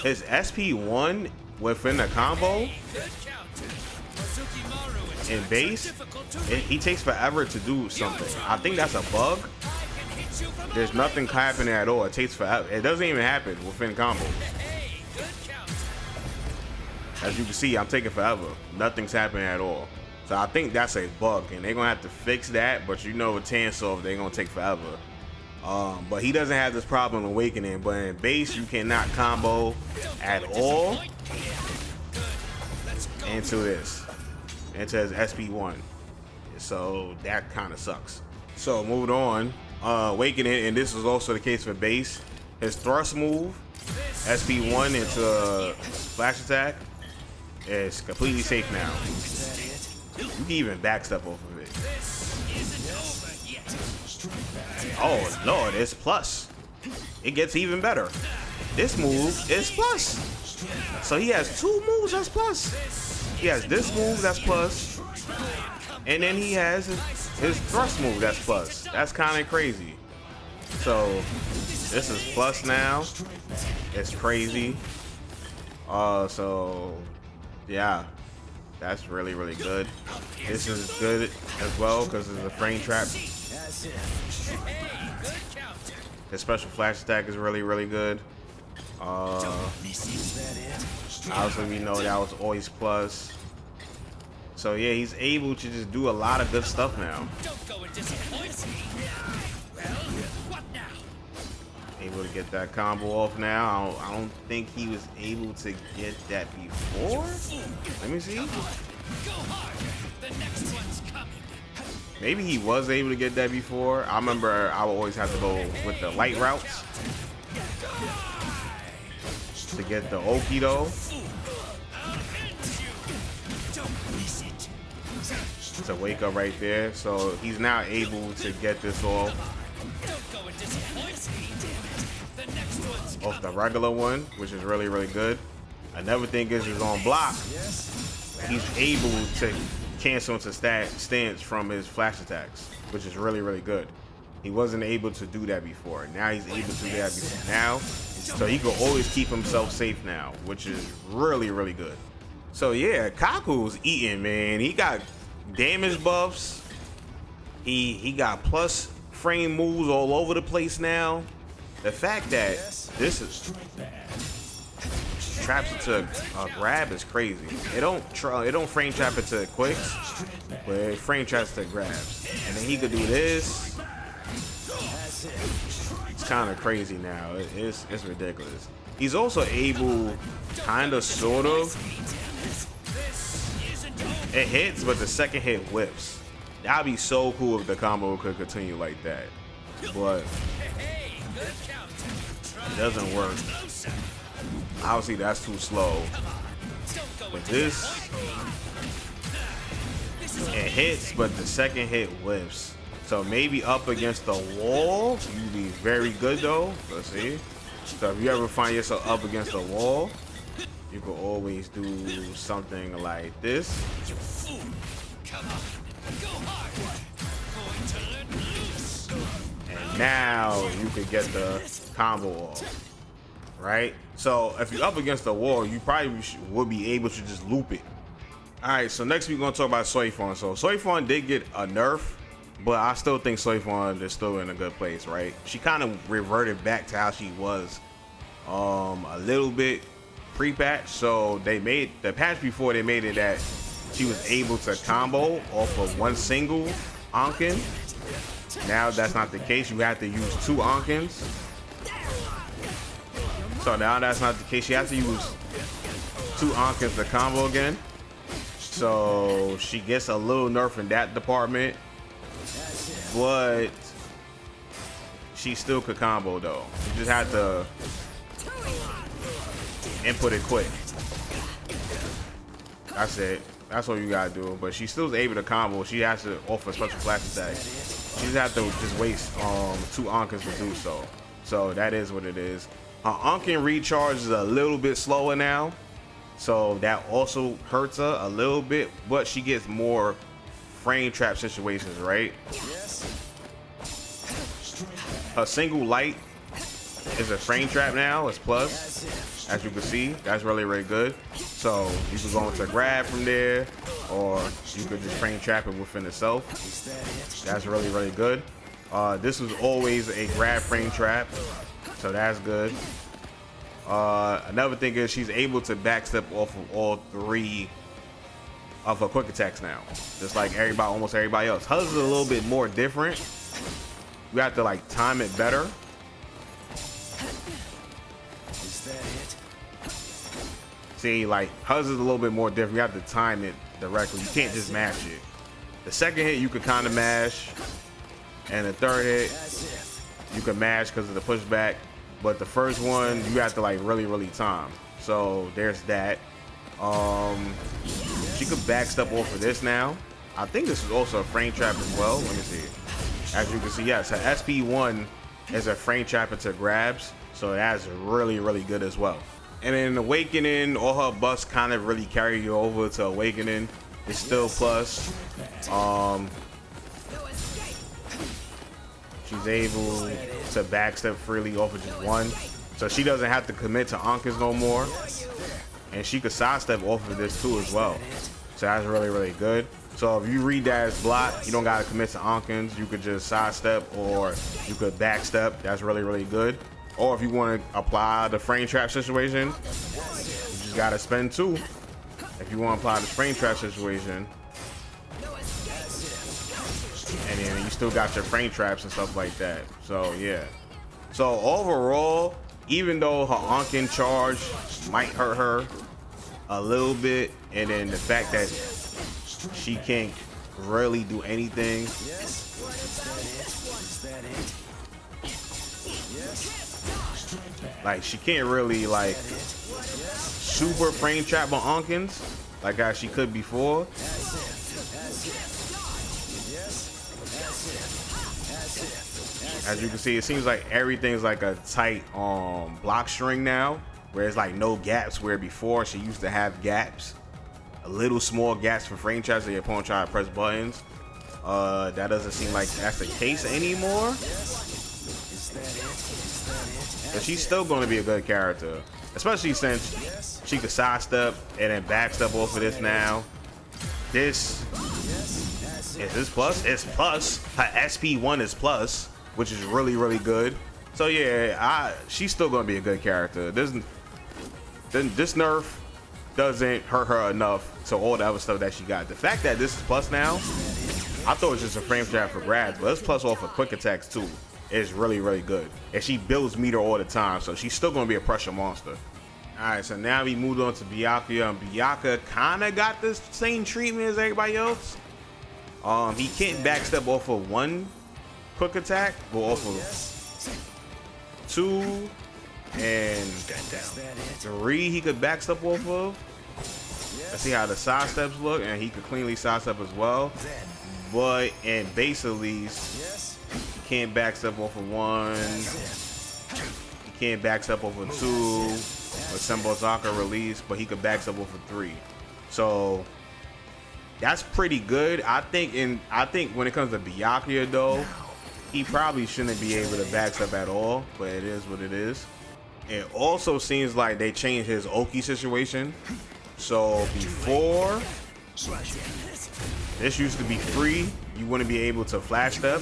Speaker 1: his SP1 within the combo in base, he takes forever to do something. I think that's a bug. There's nothing happening at all. It takes forever. It doesn't even happen within combo. As you can see, I'm taking forever. Nothing's happening at all. So I think that's a bug, and they're gonna have to fix that. But you know, with Tansoft, they're gonna take forever. But he doesn't have this problem in Awakening. But in base, you cannot combo at all into this, into his SP1. So that kind of sucks. So moving on, Awakening, and this is also the case for base. His thrust move SP1 into a flash attack, it's completely safe now. You can even backstep off of it. Oh Lord, it's plus. It gets even better. This move is plus. So he has two moves that's plus. He has this move that's plus. And then he has his thrust move that's plus. That's kind of crazy. So this is plus now. It's crazy. So yeah, that's really, really good. This is good as well because it's a frame trap. His special flash attack is really, really good. Obviously we know that was always plus. So yeah, he's able to just do a lot of good stuff now. Able to get that combo off now. I don't think he was able to get that before. Let me see. Maybe he was able to get that before. I remember I would always have to go with the light routes to get the Oki though. To wake up right there. So he's now able to get this off the regular one, which is really, really good. Another thing is he's on block. He's able to cancel into stance from his flash attacks, which is really, really good. He wasn't able to do that before. Now he's able to do that before now. So he can always keep himself safe now, which is really, really good. So yeah, Kaku's eating, man. He got damage buffs. He got plus frame moves all over the place now. The fact that this is traps into a grab is crazy. It don't frame trap into quicks, but it frame traps to grabs. And then he could do this. It's kind of crazy now. It's ridiculous. He's also able, kind of, sort of. It hits, but the second hit whips. That'd be so cool if the combo could continue like that. But it doesn't work. Obviously, that's too slow. But this, it hits, but the second hit whips. So maybe up against the wall, you'd be very good though. Let's see. So if you ever find yourself up against the wall, you can always do something like this. And now you could get the combo off, right? So if you're up against the wall, you probably would be able to just loop it. All right, so next we're gonna talk about Soifon. So Soifon did get a nerf, but I still think Soifon is still in a good place, right? She kind of reverted back to how she was a little bit pre-patch. So they made the patch before, they made it that she was able to combo off of one single Ankin. Now that's not the case. You have to use two Ankins. So now that's not the case. You have to use two Ankins to combo again. So she gets a little nerf in that department, but she still could combo though. You just have to input it quick. That's it. That's all you gotta do. But she still is able to combo. She has to offer special flash attack. She just have to just waste two Ankins to do so. So that is what it is. Her Ankin recharge is a little bit slower now, so that also hurts her a little bit. But she gets more frame trap situations, right? Her single light is a frame trap now. It's plus. As you can see, that's really, really good. So you can go into grab from there, or you could just frame trap it within itself. That's really, really good. This was always a grab frame trap, so that's good. Another thing is she's able to backstep off of all three of her quick attacks now, just like everybody, almost everybody else. Hers is a little bit more different. You have to like time it better. See, like hers is a little bit more different. You have to time it directly. You can't just mash it. The second hit you could kind of mash, and the third hit you can mash because of the pushback. but the first one you have to like really time. So there's that. She could backstep off of this now. I think this is also a frame trap as well. Let me see. As you can see, yes, her SP1 is a frame trap into grabs, so that's really good as well. And in Awakening, all her buffs kind of really carry you over to Awakening. It's still plus. She's able to backstep freely off of just one, so she doesn't have to commit to Ankens no more. And she could sidestep off of this too as well. So that's really good. So if you read that as block, you don't gotta commit to Ankens. You could just sidestep or you could backstep. That's really good. Or if you want to apply the frame trap situation, you just gotta spend 2. If you want to apply the frame trap situation, and then you still got your frame traps and stuff like that. So yeah. So overall, even though her Anken charge might hurt her a little bit, and then the fact that she can't really do anything. Like she can't really like super frame trap on Ankens like how she could before. As you can see, it seems like everything's like a tight block string now, where it's like no gaps, where before she used to have gaps, a little small gaps for frame traps that your opponent try to press buttons. That doesn't seem like that's the case anymore. But she's still going to be a good character, especially since she could sidestep and then backstep off of this now. This is this plus? It's plus. Her SP1 is plus, which is really good. So yeah, she's still going to be a good character. This nerf doesn't hurt her enough to all the other stuff that she got. The fact that this is plus now, I thought it was just a frame trap for grabs, but it's plus off of quick attacks too. It's really good. And she builds meter all the time, so she's still going to be a pressure monster. Alright, so now we moved on to Byakuya, and Byakuya kind of got the same treatment as everybody else. He can't backstep off of 1 quick attack, but off of 2 and 3 he could backstep off of. Let's see how the side steps look, and he could cleanly sidestep as well. But in base Elise, he can't backstep off of 1. He can't backstep off of 2 with Sembozaka release, but he could backstep off of 3. So that's pretty good. I think when it comes to Byakuya though, he probably shouldn't be able to backstep at all, but it is what it is. It also seems like they changed his Oki situation. So before, this used to be free. You wouldn't be able to flash step,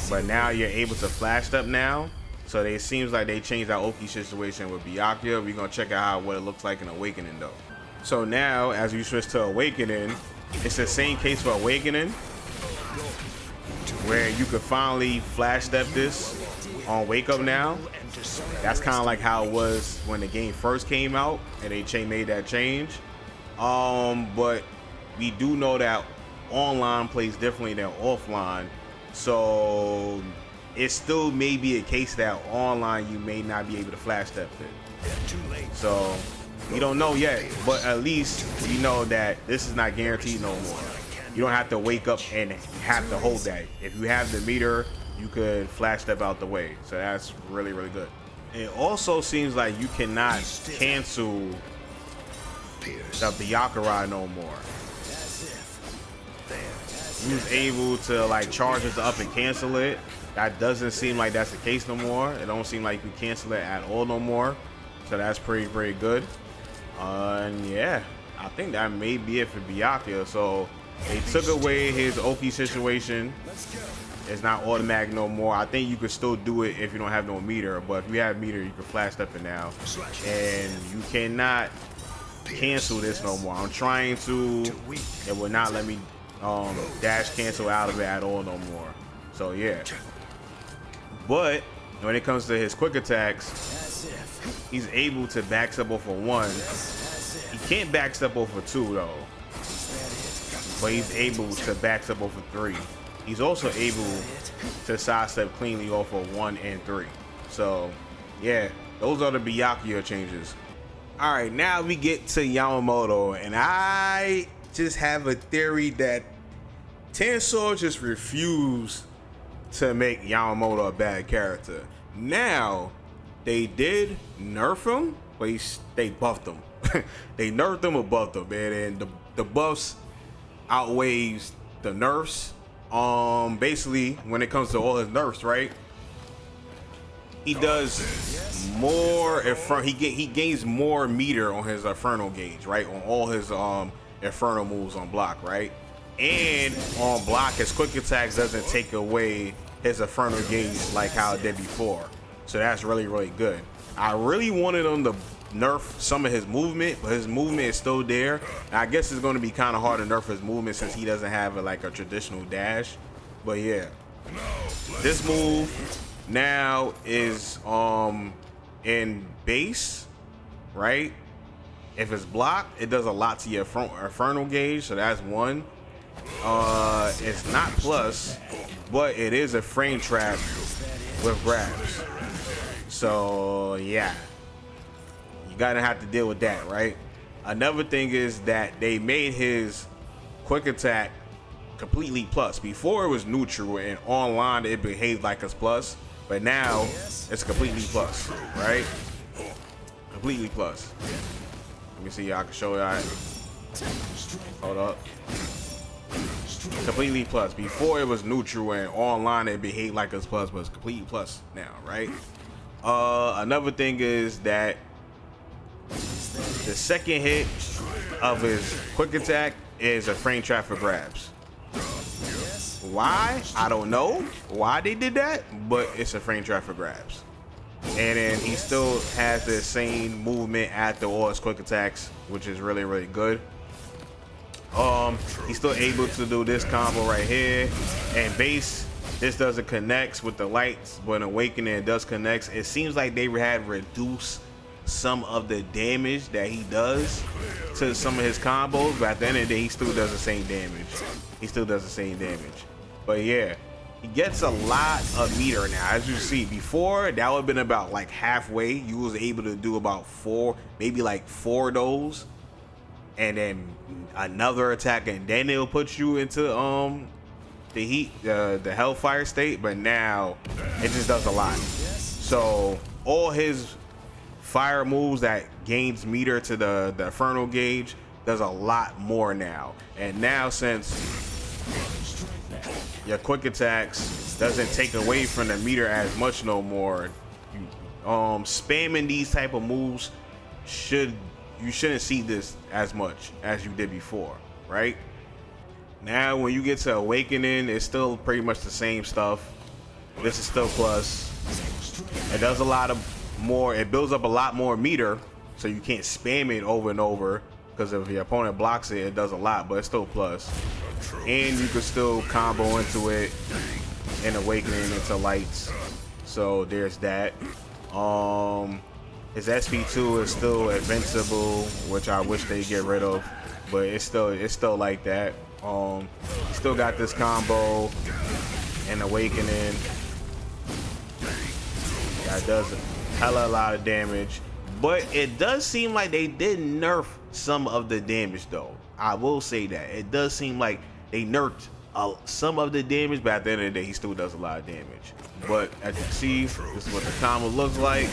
Speaker 1: but now you're able to flash step now. So it seems like they changed that Oki situation with Byakuya. We're gonna check out what it looks like in Awakening though. So now, as you switch to Awakening, it's the same case for Awakening, where you could finally flash step this on Wake Up now. That's kind of like how it was when the game first came out and they made that change. But we do know that online plays differently than offline, so it still may be a case that online you may not be able to flash step it. So we don't know yet, but at least we know that this is not guaranteed no more. You don't have to wake up and have to hold that. If you have the meter, you could flash step out the way. So that's really good. It also seems like you cannot cancel the Byakuya no more. You was able to like charge it up and cancel it. That doesn't seem like that's the case no more. It don't seem like you can cancel it at all no more. So that's pretty good. And yeah, I think that may be it for Byakuya. So they took away his Oki situation. It's not automatic no more. I think you could still do it if you don't have no meter, but if you have meter, you can flash step it now. And you cannot cancel this no more. I'm trying to, it will not let me dash cancel out of it at all no more. So yeah. But when it comes to his quick attacks, he's able to backstep off of 1. He can't backstep off of 2 though, but he's able to backstep off of 3. He's also able to sidestep cleanly off of 1 and 3. So yeah, those are the byakuya changes. All right, now we get to Yamamoto, and I just have a theory that Tensor just refused to make Yamamoto a bad character. Now, they did nerf him, but they buffed him. They nerfed him or buffed him, man, and the buffs outweighs the nerfs. Basically, when it comes to all his nerfs, right? He does more he gains more meter on his infernal gauge, right? On all his infernal moves on block, right? And on block, his quick attacks doesn't take away his infernal gauge like how it did before. So that's really, really good. I really wanted him to nerf some of his movement, but his movement is still there. And I guess it's going to be kind of hard to nerf his movement since he doesn't have like a traditional dash. But yeah, this move now is in base, right? If it's blocked, it does a lot to your infernal gauge, so that's one. It's not plus, but it is a frame trap with grabs. So yeah, you gotta have to deal with that, right? Another thing is that they made his quick attack completely plus. Before it was neutral, and online it behaved like it's plus, but now it's completely plus, right? Completely plus. Let me see, y'all can show y'all. Hold up. Completely plus. Before it was neutral, and online it behaved like it's plus, but it's completely plus now, right? Another thing is that the second hit of his quick attack is a frame trap for grabs. Why? I don't know why they did that, but it's a frame trap for grabs. And then he still has the same movement after all his quick attacks, which is really, really good. He's still able to do this combo right here. And base, this doesn't connect with the lights, but in Awakening it does connect. It seems like they had reduced some of the damage that he does to some of his combos, but at the end of the day, he still does the same damage. He still does the same damage. But yeah, he gets a lot of meter now. As you see, before that would have been about like halfway. You was able to do about maybe like four of those, and then another attack, and then it'll put you into the hellfire state. But now it just does a lot. So all his fire moves that gains meter to the infernal gauge does a lot more now. And now since your quick attacks doesn't take away from the meter as much no more, spamming these type of moves you shouldn't see this as much as you did before, right? Now when you get to Awakening, it's still pretty much the same stuff. This is still plus. It does a lot of more, it builds up a lot more meter, so you can't spam it over and over, because if your opponent blocks it, it does a lot, but it's still plus. And you can still combo into it in Awakening into lights. So there's that. His SP2 is still invincible, which I wish they get rid of, but it's still like that. Still got this combo in Awakening that does hella lot of damage, but it does seem like they did nerf some of the damage though. I will say that it does seem like they nerfed some of the damage, but at the end of the day, he still does a lot of damage. But as you can see, this is what the combo looks like.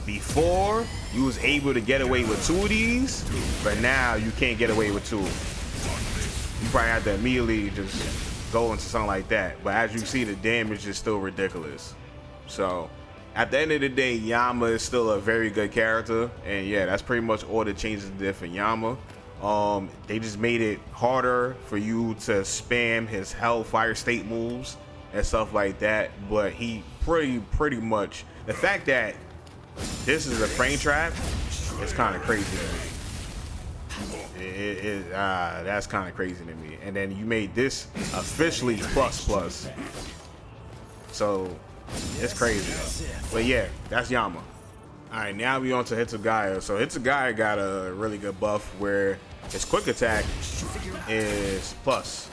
Speaker 1: Before, you was able to get away with two of these, but now you can't get away with two. You probably have to immediately just go into something like that. But as you see, the damage is still ridiculous. So at the end of the day, Yama is still a very good character, and yeah, that's pretty much all the changes they did for Yama. They just made it harder for you to spam his hellfire state moves and stuff like that. But he pretty much, the fact that this is a frame trap is kind of crazy to me. That's kind of crazy to me. And then you made this officially plus. So it's crazy. But yeah, that's Yama. All right, now we on to Hitsugaya. So Hitsugaya got a really good buff where his quick attack is plus.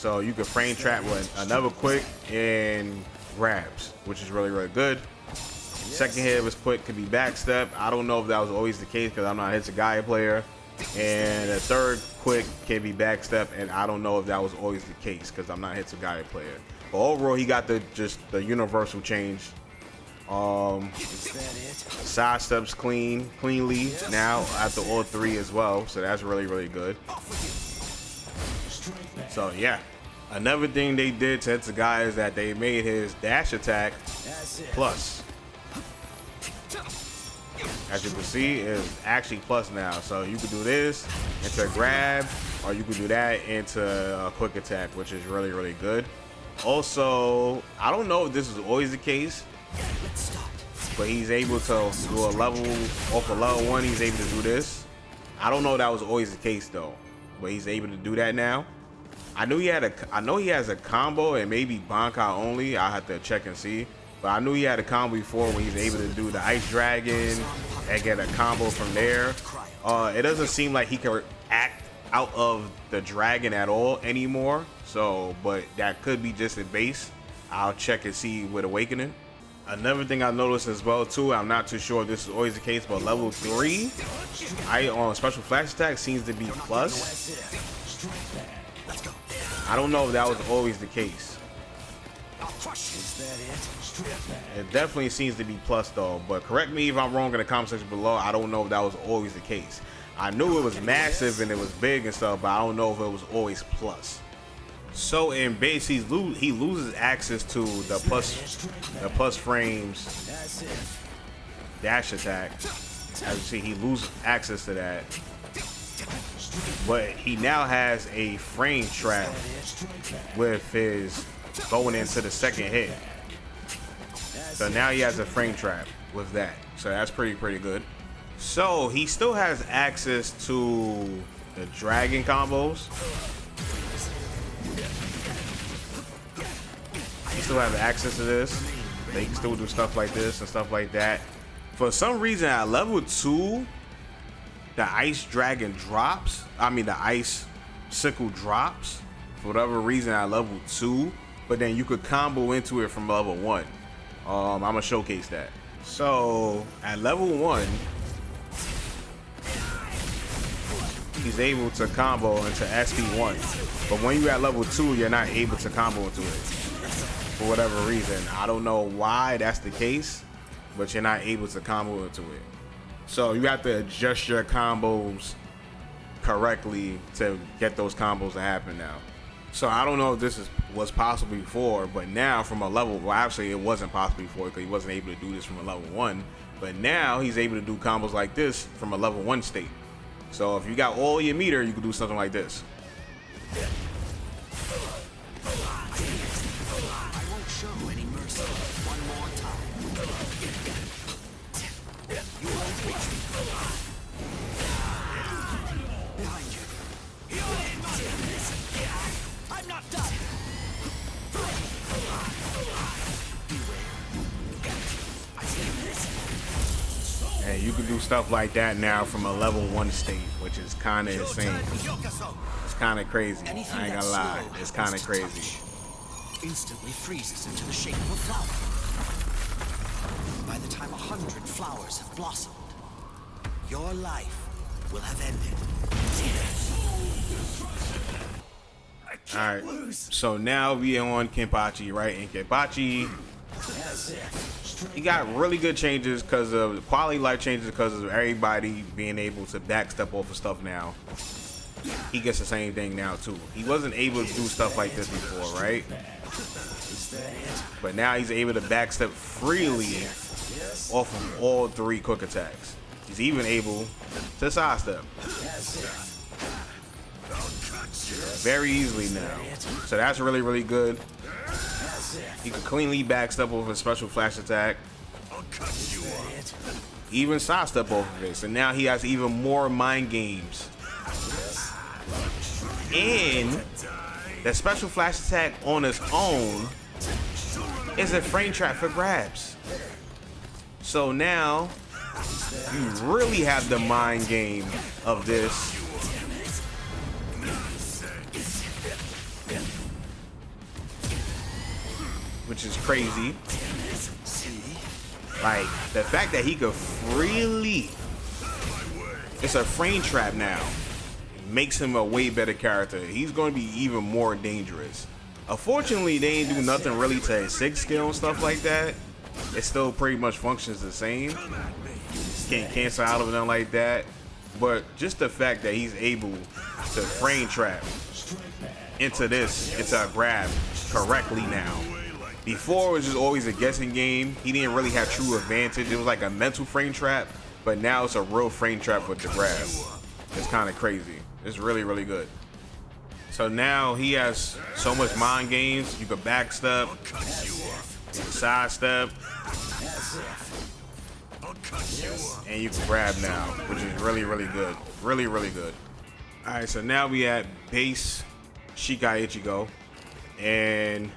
Speaker 1: So you can frame trap with another quick and grabs, which is really, really good. Second hit of his quick could be backstep. I don't know if that was always the case because I'm not a hitsugaya player. And the third quick can be backstep, and I don't know if that was always the case because I'm not a hitsugaya player. But overall, he got the universal change. Side steps cleanly now after all three as well, so that's really, really good. So yeah, another thing they did to Hitsugaya is that they made his dash attack plus. As you can see, it's actually plus now. So you can do this into a grab, or you can do that into a quick attack, which is really, really good. Also, I don't know if this is always the case, but he's able to do a level off of level 1. He's able to do this. I don't know if that was always the case though, but he's able to do that now. I know he has a combo and maybe bankai only. I have to check and see. But I knew he had a combo before when he's able to do the ice dragon and get a combo from there. It doesn't seem like he can act out of the dragon at all anymore. So, but that could be just a base. I'll check and see with awakening. Another thing I noticed as well too, I'm not too sure if this is always the case, but level 3, on special flash attack seems to be plus. I don't know if that was always the case. It definitely seems to be plus though, but correct me if I'm wrong in the comment section below. I don't know if that was always the case. I knew it was massive and it was big and stuff, but I don't know if it was always plus. So in base, he loses access to the plus frames dash attack. As you see, he loses access to that. But he now has a frame trap with his going into the second hit. So now he has a frame trap with that. So that's pretty good. So he still has access to the dragon combos. He still has access to this. They can still do stuff like this and stuff like that. For some reason at level 2, the ice dragon drops. I mean the ice sickle drops for whatever reason at level 2. But then you could combo into it from level 1. I'm gonna showcase that. So at level 1, he's able to combo into SP1. But when you're at level 2, you're not able to combo into it. For whatever reason. I don't know why that's the case, but you're not able to combo into it. So you have to adjust your combos correctly to get those combos to happen now. So I don't know if this was possible before, but now from a level, well actually it wasn't possible before because he wasn't able to do this from a level 1, but now he's able to do combos like this from a level 1 state. So if you got all your meter, you can do something like this.
Speaker 2: I won't show any mercy. One more time. You won't reach me. Behind you. I'm not done.
Speaker 1: And you can do stuff like that now from a level 1 state, which is kind of insane. It's kind of crazy. I ain't gonna lie. It's kind of crazy.
Speaker 2: Instantly freezes into the shape of a flower. By the time 100 flowers have blossomed, your life will have ended.
Speaker 1: Alright, so now we on Kenpachi, right? And Kenpachi, he got really good changes because of the quality of life changes because of everybody being able to backstep off of stuff now. He gets the same thing now too. He wasn't able to do stuff like this before, right? But now he's able to backstep freely off of all 3 quick attacks. He's even able to sidestep very easily now. So that's really, really good. He can cleanly backstep off a special flash attack. Even sidestep off of it. So now he has even more mind games. And the special flash attack on its own is a frame trap for grabs. So now you really have the mind game of this. which is crazy. Like, the fact that he could freely, it's a frame trap now, makes him a way better character. He's going to be even more dangerous. Unfortunately, they ain't do nothing really to his 6 skill and stuff like that. It still pretty much functions the same. Can't cancel out of nothing like that. But just the fact that he's able to frame trap into a grab correctly now. Before it was just always a guessing game. He didn't really have true advantage. It was like a mental frame trap, but now it's a real frame trap with the grab. It's kind of crazy. It's really, really good. So now he has so much mind games. You can backstep, sidestep, and you can grab now, which is really, really good. Really, really good. All right, so now we at base Shikai Ichigo, and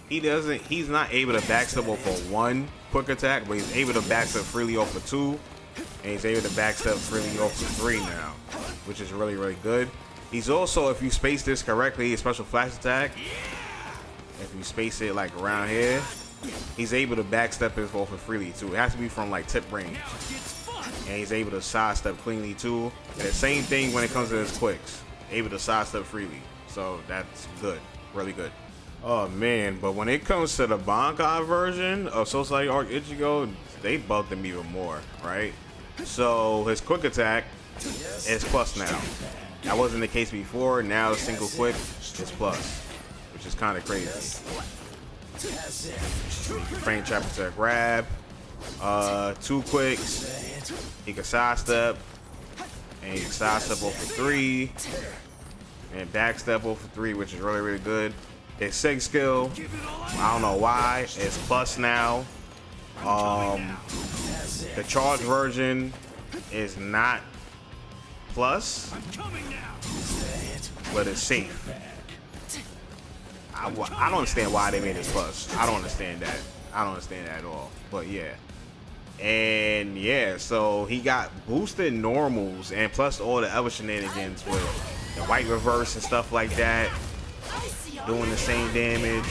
Speaker 1: he's not able to backstep off of 1 quick attack, but he's able to backstep freely off of 2, and he's able to backstep freely off of 3 now, which is really, really good. He's also, if you space this correctly, a special flash attack. If you space it like around here, he's able to backstep it off of freely too. It has to be from like tip range, and he's able to sidestep cleanly too. And the same thing when it comes to his quicks, able to sidestep freely. So that's good, really good. Oh man, but when it comes to the bankai version of Soul Society Arc Ichigo, they bugged him even more, right? So his quick attack is plus now. That wasn't the case before. Now the single quick is plus, which is kind of crazy. Frame trap to a grab, 2 quicks, he can sidestep, and he can sidestep off of 3, and backstep off of 3, which is really, really good. His 6 skill, I don't know why, it's plus now. The charge version is not plus, but it's safe. I don't understand why they made it plus. I don't understand that. I don't understand that at all. But yeah. And yeah, so he got boosted normals and plus all the other shenanigans with the white reverse and stuff like that. Doing the same damage.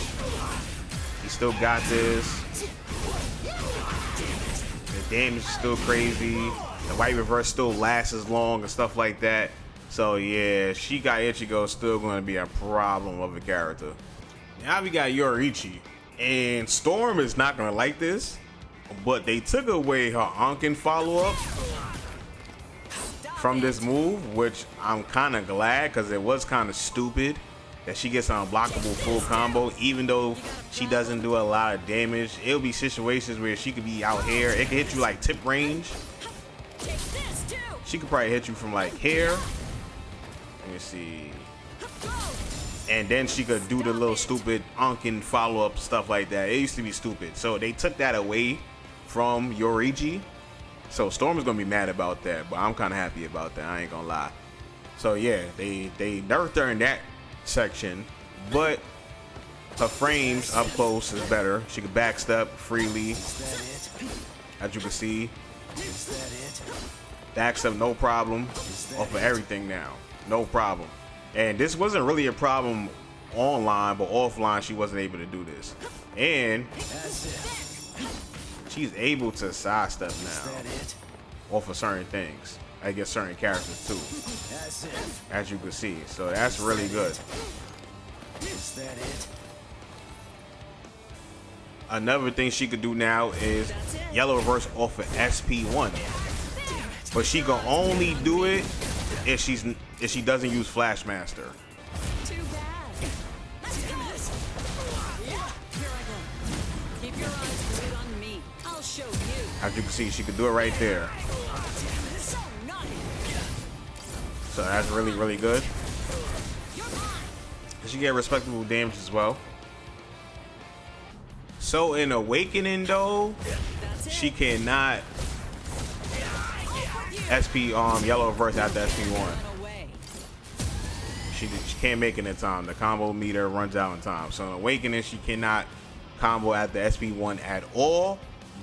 Speaker 1: He still got this. The damage is still crazy. The white reverse still lasts as long and stuff like that. So yeah, Shikai Ichigo is still going to be a problem of a character. Now we got yoruichi, and Storm is not going to like this, but they took away her Ankin follow-up from this move, which I'm kind of glad because it was kind of stupid that she gets an unblockable full combo, even though she doesn't do a lot of damage. It'll be situations where she could be out here. It could hit you like tip range. She could probably hit you from like here. Let me see. And then she could do the little stupid Ankin follow-up stuff like that. It used to be stupid. So they took that away from yoruichi. So Storm is gonna be mad about that, but I'm kind of happy about that. I ain't gonna lie. So yeah, they nerfed her in that section, but her frames up close is better. She can backstep freely, as you can see. Backstep no problem off of everything now, no problem. And this wasn't really a problem online, but offline she wasn't able to do this. And she's able to sidestep now off of certain things. I guess certain characters too, as you can see. So that's really good. Another thing she could do now is yellow reverse off of SP1, but she can only do it if she doesn't use Flash Master.
Speaker 3: Too bad. Let's do this. Yeah, here I go. Keep your eyes glued on me. I'll show you.
Speaker 1: As you can see, she could do it right there.
Speaker 3: So naughty.
Speaker 1: So that's really, really good.
Speaker 3: You're mine.
Speaker 1: She get respectable damage as well. So in Awakening though,
Speaker 3: That's it.
Speaker 1: she cannot SP yellow reverse after SP1.
Speaker 3: Run away.
Speaker 1: She can't make it in time. The combo meter runs out in time. So in Awakening, she cannot combo at the SP1 at all.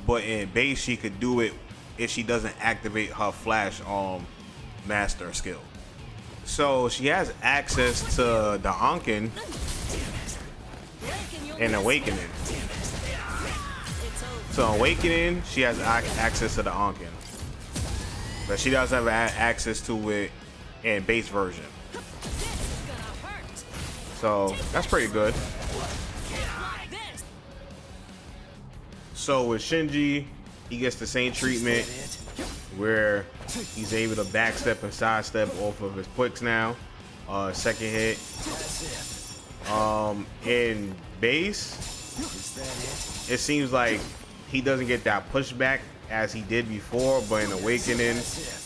Speaker 1: But in base, she could do it if she doesn't activate her Flash Master skill. So she has access to the Ankin and Awakening. So Awakening, she has access to the Ankin, but she doesn't have access to it in base version. So that's pretty good. So with Shinji, he gets the same treatment where he's able to backstep and sidestep off of his quicks now. Second hit. In base, it seems like he doesn't get that pushback as he did before, but in Awakening,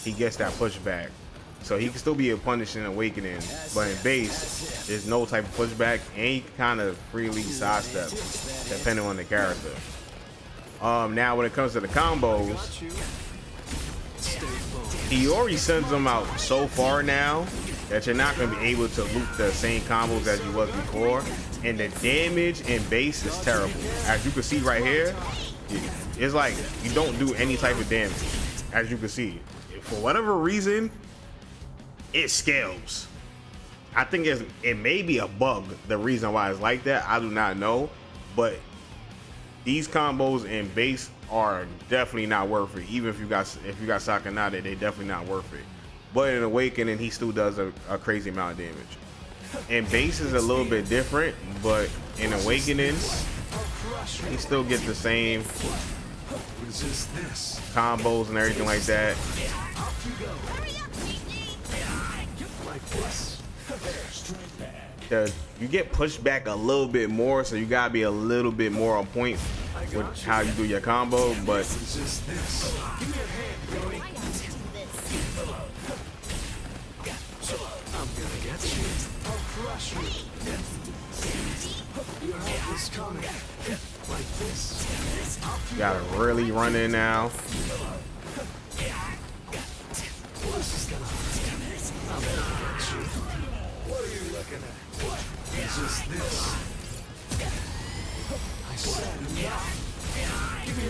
Speaker 1: he gets that pushback. So he can still be punished in Awakening, but in base, there's no type of pushback, and he can kind of freely sidestep, depending on the character. Now when it comes to the combos, he already sends them out so far now that you're not going to be able to loop the same combos as you was before, and the damage in base is terrible. As you can see right here, it's like you don't do any type of damage. As you can see, for whatever reason, it scales. I think it may be a bug, the reason why it's like that. I do not know, but these combos in base are definitely not worth it. Even if you got Sakanade, they definitely not worth it. But in Awakening, he still does a crazy amount of damage. And base is a little bit different, but in Awakening, he still gets the same combos and everything like that. You get pushed back a little bit more, so you gotta be a little bit more on point with how you do your combo, but you gotta really run in now.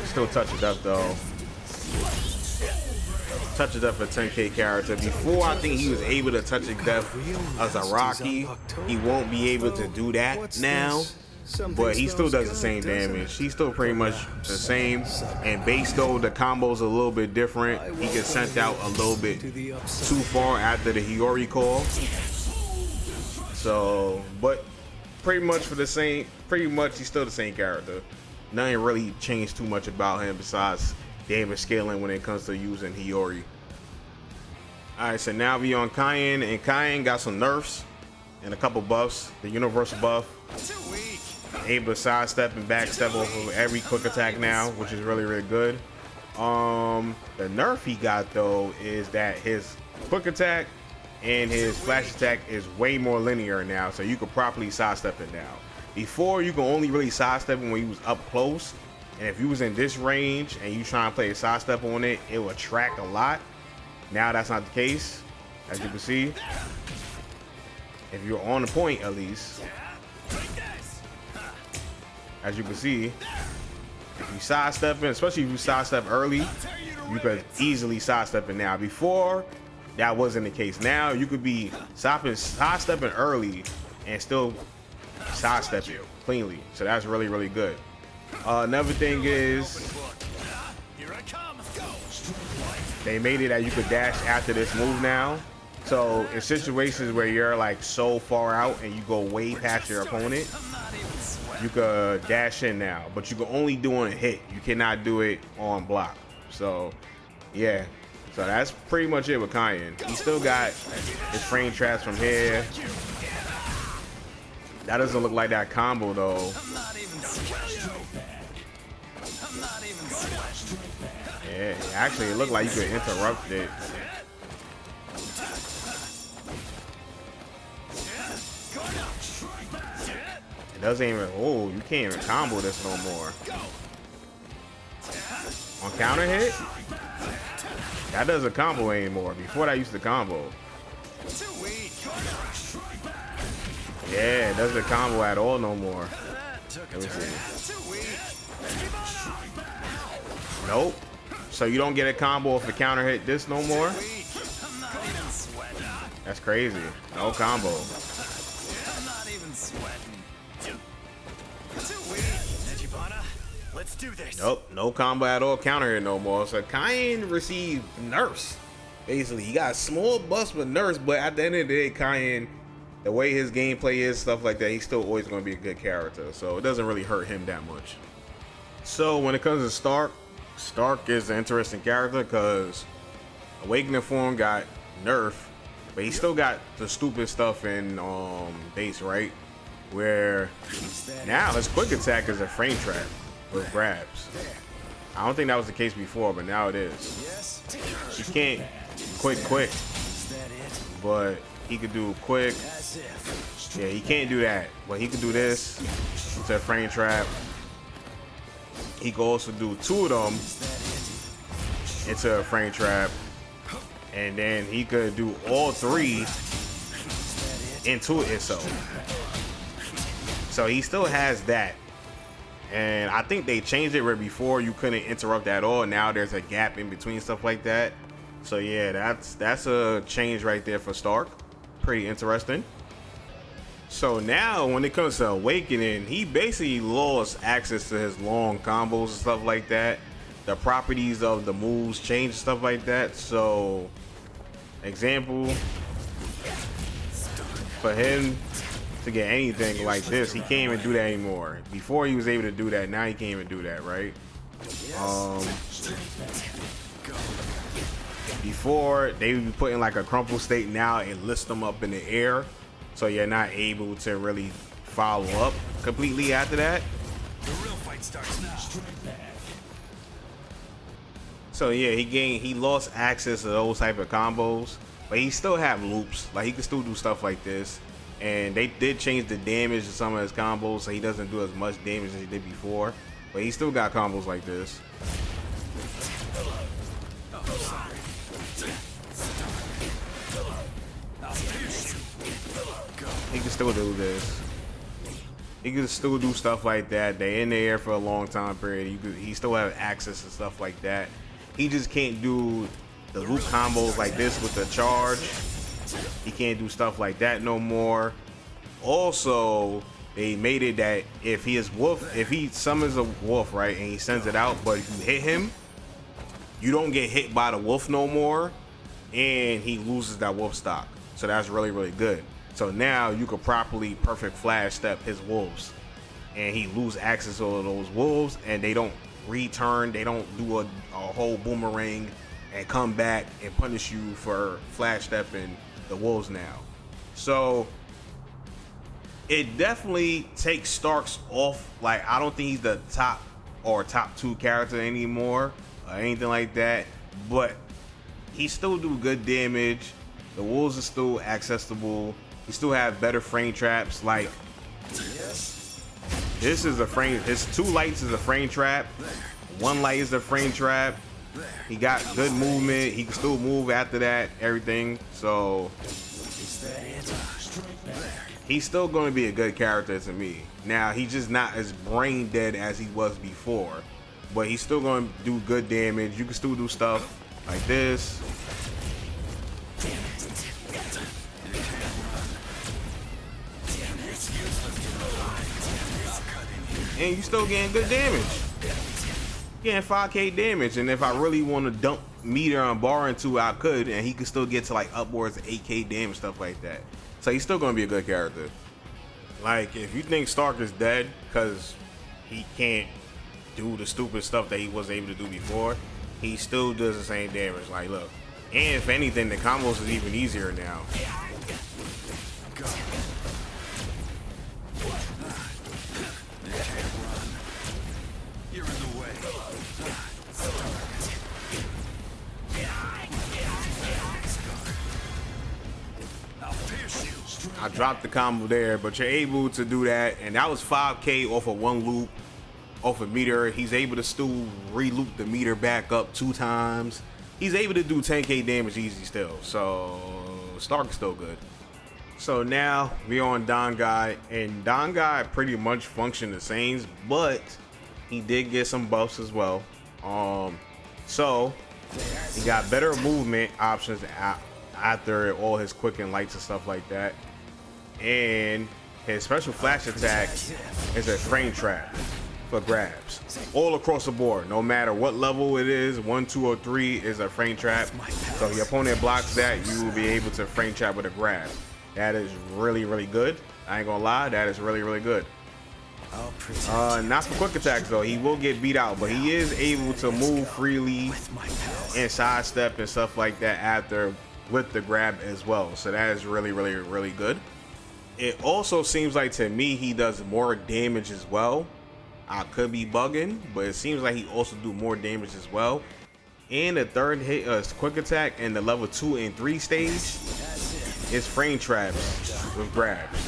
Speaker 1: Still touch of death though. Touch of death for 10k character. Before, I think he was able to touch of death as a Zaraki. He won't be able to do that now, but he still does the same damage. He's still pretty much the same. And base though, the combo's a little bit different. He gets sent out a little bit too far after the Hiyori call. So, but pretty much for the same, he's still the same character. Nothing really changed too much about him besides damage scaling when it comes to using Hiyori. Alright, so now we on Kaien, and Kaien got some nerfs and a couple buffs. The universal buff, able to sidestep and backstep off of every quick attack now, which is really, really good. The nerf he got though is that his quick attack and his flash attack is way more linear now, so you could properly sidestep it now. Before, you could only really sidestep it when you was up close, and if you was in this range and you trying to play a sidestep on it, it would track a lot. Now that's not the case, as you can see. If you're on the point, at least, as you can see, if you sidestep it, especially if you sidestep early, you could easily sidestep it now. Before, that wasn't the case. Now you could be sidestepping early and still sidestep it cleanly, so that's really, really good. Another thing is they made it that you could dash after this move now, so in situations where you're like so far out and you go way past your opponent, you could dash in now, but you can only do on a hit. You cannot do it on block. So yeah, so that's pretty much it with Kaien. He still got his frame traps from here. That doesn't look like that combo though. Yeah, actually it looked like you could interrupt it. It doesn't even, oh, you can't even combo this no more. On counter hit, that doesn't combo anymore. Before that used to combo. Yeah, it doesn't combo at all no more. Let me see. Nope. So you don't get a combo if the counter hit this no more? That's crazy. No combo.
Speaker 2: do this.
Speaker 1: Nope, no combo at all counter here no more. So Kaien received nerfs. Basically, he got small buffs with nerfs, but at the end of the day, Kaien, the way his gameplay is, stuff like that, he's still always going to be a good character. So it doesn't really hurt him that much. So when it comes to Stark, Stark is an interesting character because Awakening form got nerfed, but he still got the stupid stuff in base, right? Where now his quick attack is a frame trap with grabs. I don't think that was the case before, but now it is. He can't quick, but he could do quick. Yeah, he can't do that, but he could do this. It's a frame trap. He could also do two of them into a frame trap, and then he could do all three into itself. So he still has that. And I think they changed it where before you couldn't interrupt at all. Now there's a gap in between stuff like that. So yeah, that's a change right there for Stark. Pretty interesting. So now when it comes to Awakening, he basically lost access to his long combos and stuff like that. The properties of the moves change and stuff like that. So example, for him to get anything like this, he can't even do that anymore. Before he was able to do that, now he can't even do that, right? Before they would be put in like a crumple state, now it lifts them up in the air, so you're not able to really follow up completely after that.
Speaker 2: The real fight starts now.
Speaker 1: So yeah, he lost access to those type of combos, but he still have loops. Like he can still do stuff like this. And they did change the damage to some of his combos, so he doesn't do as much damage as he did before. But he still got combos like this. He can still do this. He can still do stuff like that. They're in the air for a long time period. He still have access to stuff like that. He just can't do the loop combos like this with the charge. He can't do stuff like that no more. Also, they made it that if he summons a wolf, right, and he sends it out, but if you hit him, you don't get hit by the wolf no more, and he loses that wolf stock. So that's really, really good. So now you could properly perfect flash step his wolves, and he lose access to those wolves, and they don't return. They don't do a whole boomerang and come back and punish you for flash stepping the wolves now. So it definitely takes Starks off. Like, I don't think he's the top two character anymore or anything like that, but he still do good damage. The wolves are still accessible. He still have better frame traps. Like, this is a frame, his 2 lights is a frame trap, 1 light is a frame trap. He got good movement. He can still move after that, everything. So he's still going to be a good character to me. Now, he's just not as brain dead as he was before, but he's still going to do good damage. You can still do stuff like this. And you still getting good damage. Getting 5k damage, and if I really want to dump meter on bar into, I could, and he could still get to like upwards of 8k damage, stuff like that. So he's still gonna be a good character. Like, if you think Stark is dead because he can't do the stupid stuff that he was able to do before, he still does the same damage. Like, look, and if anything, the combos is even easier now.
Speaker 2: You're in the way. I'll pierce you.
Speaker 1: I dropped the combo there, but you're able to do that, and that was 5k off of 1 loop, off a meter. He's able to still re-loop the meter back up 2 times. He's able to do 10k damage easy still, so Stark is still good. So now we're on dangai, and dangai pretty much function the same, but he did get some buffs as well. So he got better movement options after all his quick and lights and stuff like that. And his special flash attack is a frame trap for grabs all across the board. No matter what level it is, 1, 2, or 3 is a frame trap. So if your opponent blocks that, you will be able to frame trap with a grab. That is really, really good. I ain't gonna lie, that is really, really good. Not for quick attacks though. He will get beat out, but he is able to move freely and sidestep and stuff like that after with the grab as well. So that is really, really, really good. It also seems like to me he does more damage as well. I could be bugging, but it seems like he also do more damage as well. And the third hit quick attack and the level 2 and 3 stage is frame traps with grabs.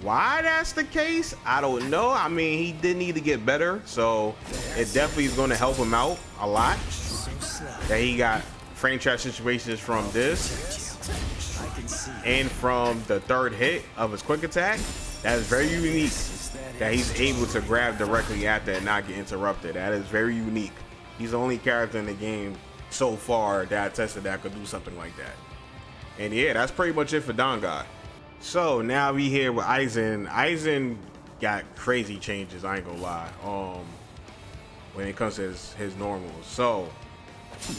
Speaker 1: Why that's the case, I don't know. I mean, he did need to get better, so it definitely is going to help him out a lot. That he got frame trap situations from this and from the third hit of his quick attack. That is very unique. That he's able to grab directly after and not get interrupted. That is very unique. He's the only character in the game so far that I tested that could do something like that. And yeah, that's pretty much it for dangai. So now we here with Aizen. Aizen got crazy changes, I ain't gonna lie, when it comes to his normals. So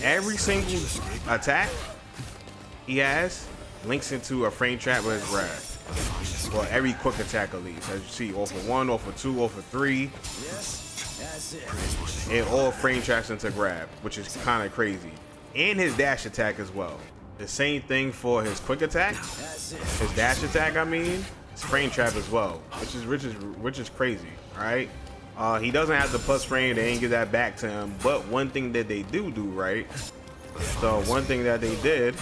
Speaker 1: every single attack he has links into a frame trap with his grab. Well, every quick attack at least. As you see, off of 1, off of 2, off of 3. It all frame traps into grab, which is kind of crazy. And his dash attack as well. The same thing for his quick attack, his dash attack. I mean, it's frame trap as well, which is crazy. All right, he doesn't have the plus frame. They ain't give that back to him. But one thing that they do right. So one thing that they did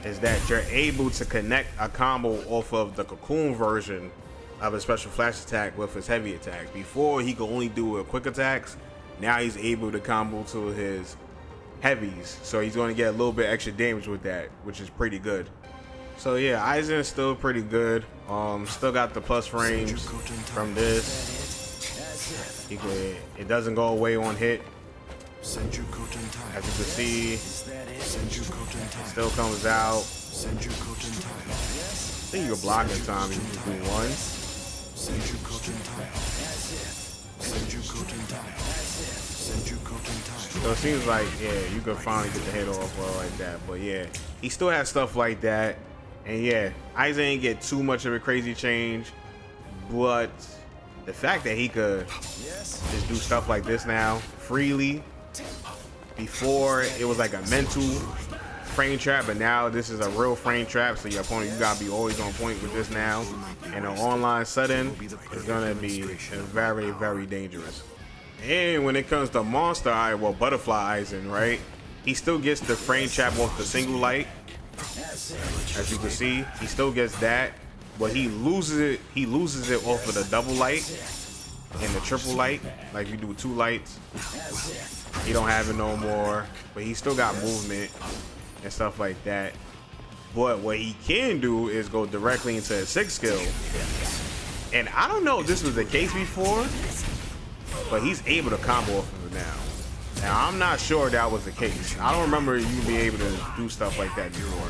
Speaker 1: is that you're able to connect a combo off of the cocoon version of his special flash attack with his heavy attacks. Before he could only do a quick attacks. Now he's able to combo to his heavies, so he's going to get a little bit extra damage with that, which is pretty good. So yeah, Aizen is still pretty good. Still got the plus frames from this. It doesn't go away on hit. As you can see, it still comes out. I think you can block at time. You just do one. So it seems like, yeah, you can finally get the hit off well like that. But yeah, he still has stuff like that. And yeah, Aizen ain't get too much of a crazy change. But the fact that he could just do stuff like this now freely. Before it was like a mental frame trap, but now this is a real frame trap. So your opponent, you gotta be always on point with this now. And an online setting is gonna be very, very dangerous. And when it comes to Monster Eye, well, Butterfly Aizen, right? He still gets the frame trap off the single light. As you can see, he still gets that, but he loses it. He loses it off of the double light and the triple light. Like you do 2 lights, he don't have it no more. But he still got movement and stuff like that. But what he can do is go directly into his 6th skill. And I don't know if this was the case before, but he's able to combo off of it now. Now, I'm not sure that was the case. I don't remember you being able to do stuff like that before.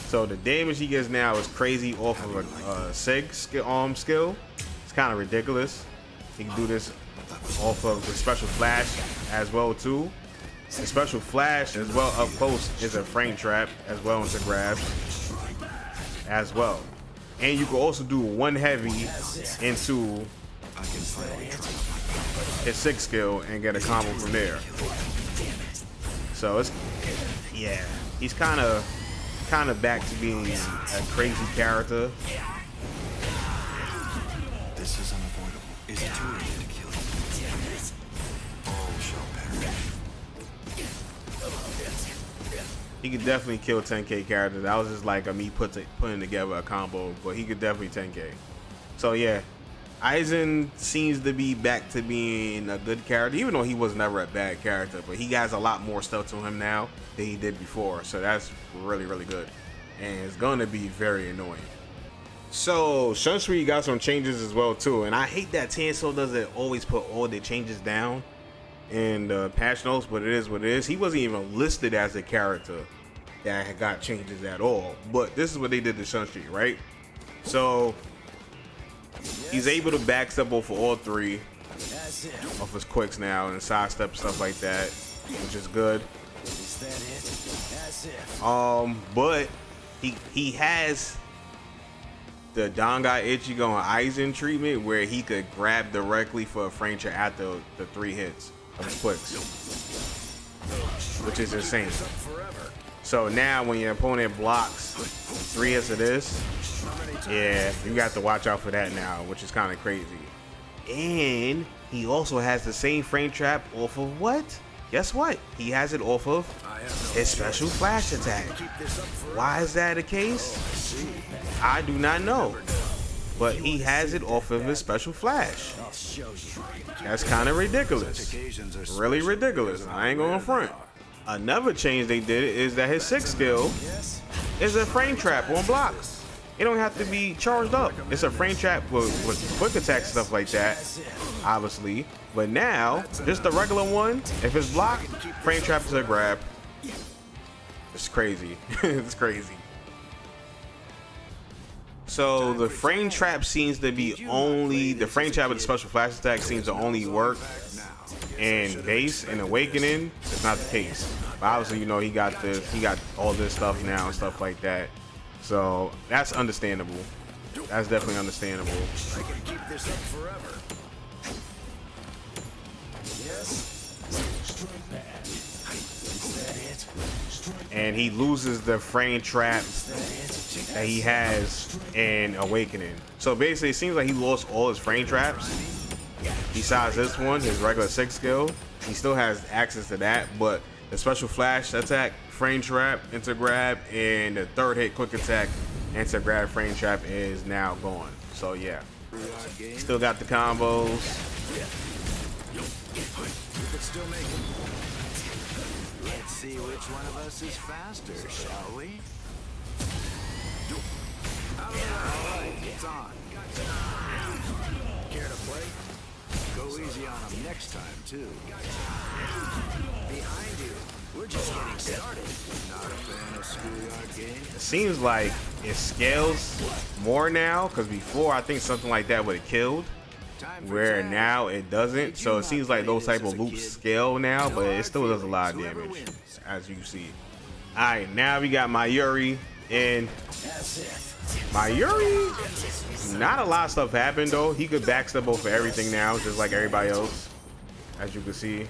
Speaker 1: So the damage he gets now is crazy off of a SIG skill. It's kind of ridiculous. He can do this off of the special flash as well too. The special flash as well up close is a frame trap as well into grab as well. And you can also do 1 heavy into his 6th skill and get a combo from there. So it's, yeah, he's kind of back to being a crazy character.
Speaker 2: This is unavoidable. Is it too late to kill you? All shall perish.
Speaker 1: He could definitely kill 10k characters. That was just like me putting together a combo, but he could definitely 10k. So yeah, Aizen seems to be back to being a good character, even though he was never a bad character. But he has a lot more stuff to him now than he did before, so that's really, really good. And it's going to be very annoying. So Shunsui got some changes as well too, and I hate that Tanso doesn't always put all the changes down in the patch notes, but it is what it is. He wasn't even listed as a character that got changes at all, but this is what they did to Shunsui, right? So he's able to backstep off of all three
Speaker 2: That's it.
Speaker 1: of his quicks now and sidestep stuff like that, which is good.
Speaker 2: Is that it? That's it.
Speaker 1: But he has the dangai, ichigo, and aizen treatment where he could grab directly for a frame trap after the 3 hits of his quicks, which is insane. So now when your opponent blocks 3 hits of this, yeah, you got to watch out for that now, which is kind of crazy. And he also has the same frame trap off of what? Guess what? He has it off of his special flash attack. Why is that the case? I do not know. But he has it off of his special flash.
Speaker 2: I'll show you.
Speaker 1: That's kind of ridiculous. Really ridiculous. I ain't going front. Another change they did is that his 6th skill is a frame trap on blocks. It don't have to be charged up. It's a frame trap with quick attack stuff like that, obviously. But now, just the regular one, if it's blocked, frame trap is a grab. It's crazy. It's crazy. So the frame trap seems to be only, the frame trap with the special flash attack seems to only work in base and awakening. It's not the case. But obviously, you know, he got all this stuff now and stuff like that. So that's understandable. That's definitely understandable.
Speaker 2: I can keep this up forever. Yes. Is that it?
Speaker 1: And he loses the frame trap that he has in awakening. So basically, it seems like he lost all his frame traps. Besides this one, his regular 6 skill, he still has access to that, but the special flash attack, frame trap, into grab, and the 3rd hit quick attack, into grab, frame trap is now gone. So yeah, still got the combos.
Speaker 2: You could still make it. Let's see which one of us is faster, shall we? Alright, it's on. Care to play? Go easy on him next time, too. Behind you. We're just getting started. Not a fan of schoolyard games.
Speaker 1: It seems like it scales more now, because before I think something like that would have killed, where now it doesn't. So it seems like those type of loops scale now, but it still does a lot of damage, as you see. Alright, now we got Mayuri, and Mayuri, not a lot of stuff happened though. He could backstep over everything now, just like everybody else, as you can see.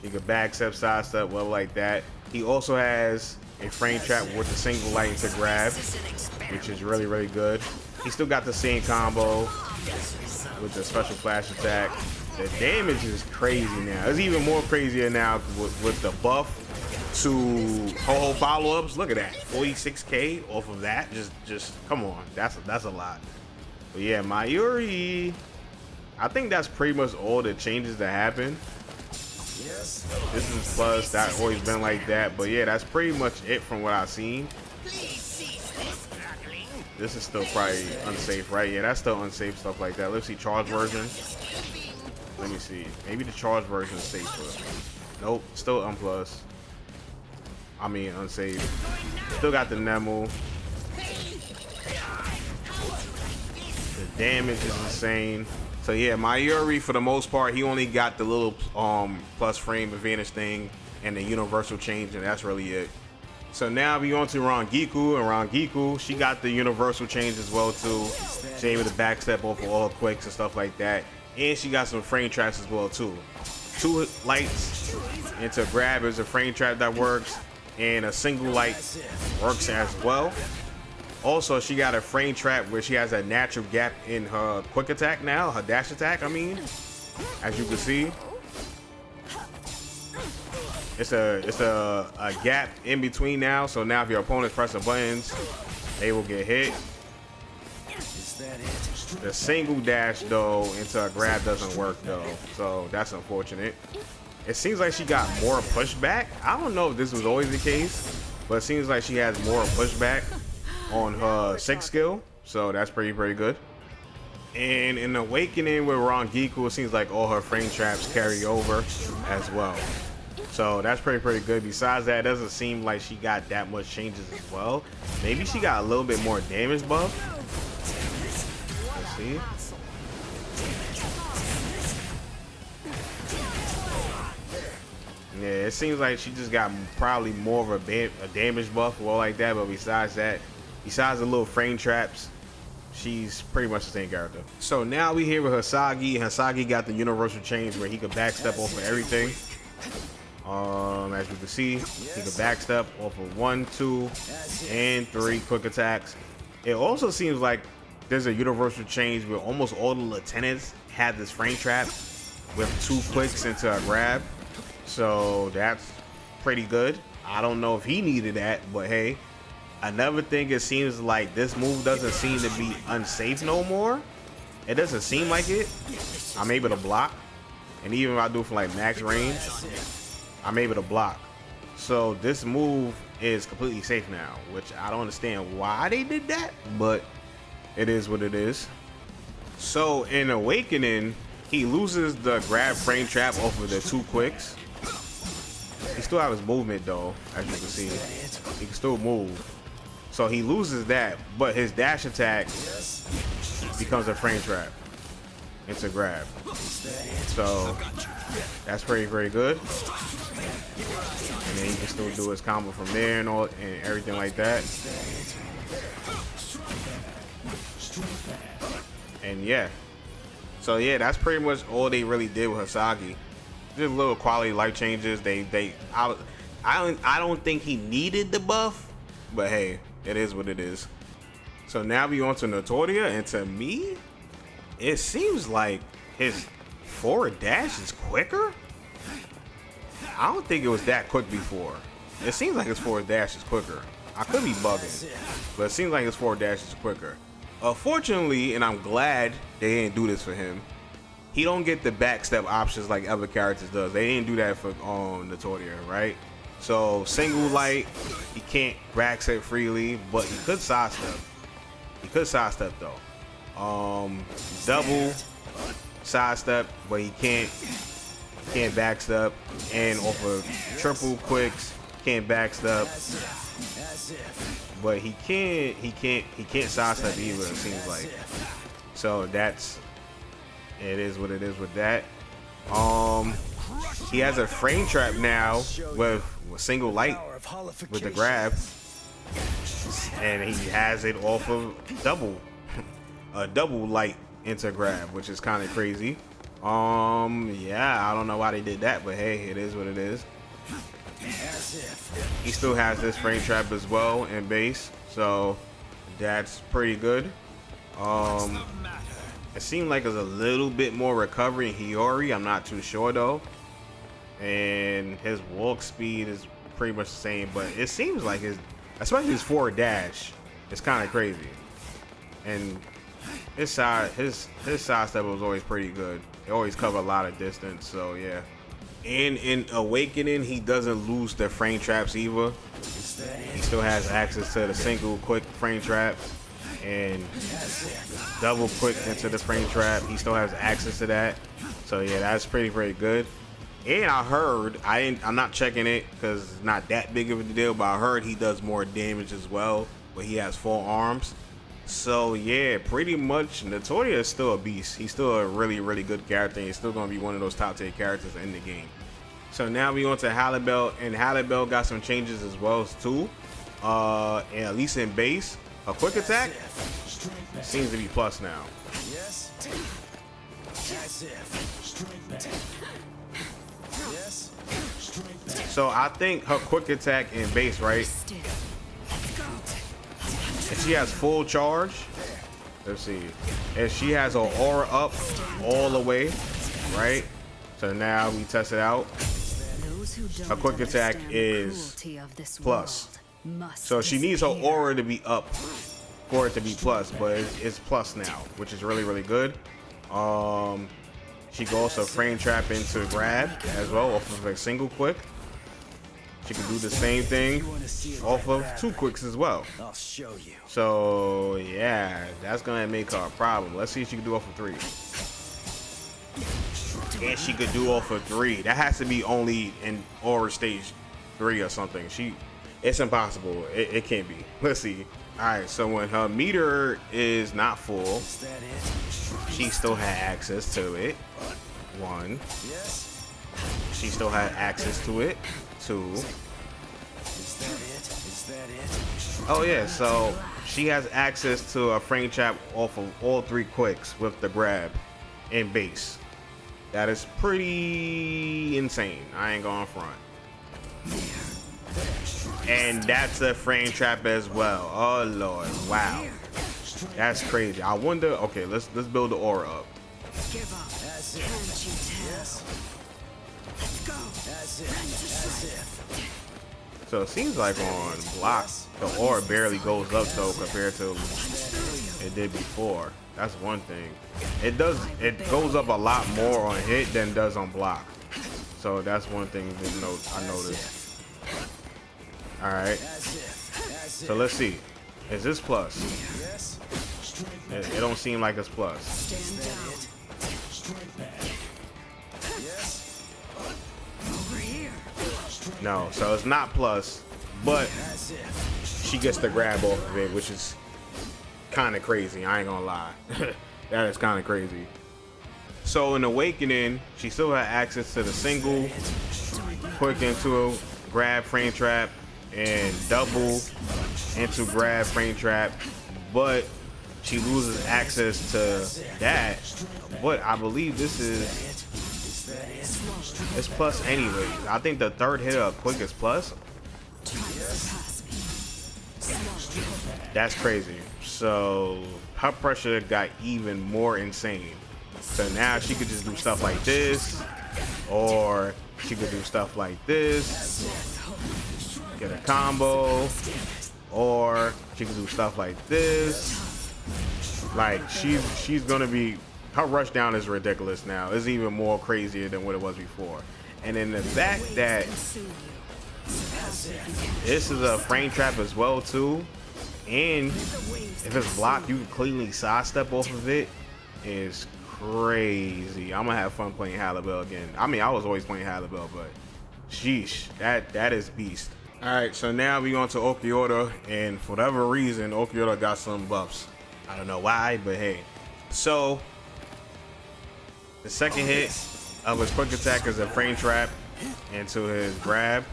Speaker 1: He could backstep, sidestep, well like that. He also has a frame trap with the single light to grab, which is really, really good. He still got the same combo with the special flash attack. The damage is crazy now. It's even more crazier now with the buff to ho-ho follow-ups. Look at that, 46k off of that. Just come on, that's a lot. But yeah, Mayuri, I think that's pretty much all the changes that happened. This is plus, that always been like that, but yeah, that's pretty much it from what I've seen. This is still probably unsafe, right? Yeah, that's still unsafe stuff like that. Let's see, charge version. Let me see, maybe the charge version is safer. Nope, still unplus. I mean unsafe. Still got the Nemu. The damage is insane. So yeah, Mayuri, for the most part, he only got the little plus frame advantage thing and the universal change, and that's really it. So now we on to Rangiku, and Rangiku, she got the universal change as well too. She's able to backstep off of all quicks and stuff like that, and she got some frame traps as well too. 2 lights into grab is a frame trap that works, and a single light works as well. Also, she got a frame trap where she has a natural gap in her quick attack now, her dash attack, I mean, as you can see. It's a gap in between now, so now if your opponent presses buttons, they will get hit. The single dash though into a grab doesn't work though, so that's unfortunate. It seems like she got more pushback. I don't know if this was always the case, but it seems like she has more pushback on her 6th skill, so that's pretty good. And in Awakening with Rangiku, it seems like all her frame traps carry over as well. So that's pretty good. Besides that, it doesn't seem like she got that much changes as well. Maybe she got a little bit more damage buff. Let's see. Yeah, it seems like she just got probably more of a damage buff or like that. But besides that, besides the little frame traps, she's pretty much the same character. So now we here with Hisagi. Hisagi got the universal change where he could backstep off of everything. As you can see, he could backstep off of 1, 2, and 3 quick attacks. It also seems like there's a universal change where almost all the lieutenants had this frame trap with 2 quicks into a grab. So that's pretty good. I don't know if he needed that, but hey. Another thing, it seems like this move doesn't seem to be unsafe no more. It doesn't seem like it. I'm able to block. And even if I do it from like max range, I'm able to block. So this move is completely safe now, which I don't understand why they did that, but it is what it is. So in Awakening, he loses the grab frame trap off of the 2 quicks. He still have his movement though, as you can see. He can still move. So he loses that, but his dash attack becomes a frame trap into grab. So that's very good. And then he can still do his combo from there and all and everything like that. And yeah. So yeah, that's pretty much all they really did with Hisagi. Just little quality life changes. I don't think he needed the buff, but hey, it is what it is. So now we on to nnoitra, and to me, it seems like his forward dash is quicker. I don't think it was that quick before. It seems like his forward dash is quicker. I could be bugging, but it seems like his forward dash is quicker. Unfortunately, and I'm glad they didn't do this for him, he don't get the backstep options like other characters does. They didn't do that for nnoitra, right? So single light, he can't backstep freely, but he could sidestep. He could sidestep though. Double sidestep, but he can't backstep, and off of triple quicks can't backstep, but he can't sidestep either, it seems like. So that's it is what it is with that. He has a frame trap now with single light with the grab, and he has it off of double light into grab, which is kind of crazy. Yeah, I don't know why they did that, but hey, it is what it is. He still has this frame trap as well in base, so that's pretty good. It seemed like there's a little bit more recovery in Hiyori. I'm not too sure though. And his walk speed is pretty much the same, but it seems like especially his forward dash, is kind of crazy. And his side step was always pretty good. He always cover a lot of distance, so yeah. And in Awakening, he doesn't lose the frame traps either. He still has access to the single quick frame traps and double quick into the frame trap. He still has access to that. So yeah, that's pretty good. And I heard, I'm not checking it because it's not that big of a deal, but I heard he does more damage as well, but he has 4 arms. So yeah, pretty much nnoitra is still a beast. He's still a really good character, and he's still going to be one of those top 10 characters in the game. So now we on to Halibel, and Halibel got some changes as well too. And at least in base, a quick attack seems to be plus now. So I think her quick attack in base, right? And she has full charge. Let's see. And she has her aura up all the way, right? So now we test it out. Her quick attack is plus. So she needs her aura to be up for it to be plus, but it's plus now, which is really good. She can also frame trap into grab as well off of a single quick. She can do the same thing off of 2 quicks as well.
Speaker 2: I'll show you.
Speaker 1: So yeah, that's gonna make her a problem. Let's see if she can do off of 3. And she could do off of 3. That has to be only in Aura stage 3 or something. It's impossible. It can't be. Let's see. Alright, so when her meter is not full, she still had access to it. 1. She still had access to it. 2. Oh yeah, so she has access to a frame trap off of all 3 quicks with the grab and base. That is pretty insane. I ain't going front. And that's a frame trap as well. Oh lord, wow, that's crazy. I wonder. Okay, let's build the aura up.
Speaker 3: Give up. Can't you tell? Let's go.
Speaker 1: So it seems like on block, the aura barely goes up though compared to it did before. That's one thing. It goes up a lot more on hit than it does on block. So that's one thing to note. I noticed. All right. So let's see. Is this plus? It don't seem like it's plus.
Speaker 3: Stand down. Over here.
Speaker 1: No, so it's not plus, but she gets the grab off of it, which is kind of crazy. I ain't gonna lie. That is kind of crazy. So in Awakening, she still had access to the single, quick into a grab frame trap, and double into grab frame trap, but she loses access to that. But I believe this is it's plus anyways. I think the 3rd hit of quick is plus. That's crazy. So her pressure got even more insane. So now she could just do stuff like this, or she could do stuff like this, get a combo, or she could do stuff like this. Like she's gonna be, her rush down is ridiculous now. It's even more crazier than what it was before. And then the fact that this is a frame trap as well too, and if it's blocked, you can cleanly sidestep off of it, is crazy. I'm gonna have fun playing Halibel again. I mean, I was always playing Halibel, but sheesh, that is beast. All right, so now we on to Ulquiorra, and for whatever reason, Ulquiorra got some buffs. I don't know why, but hey. So the second hit of his quick attack is a frame trap into his grab,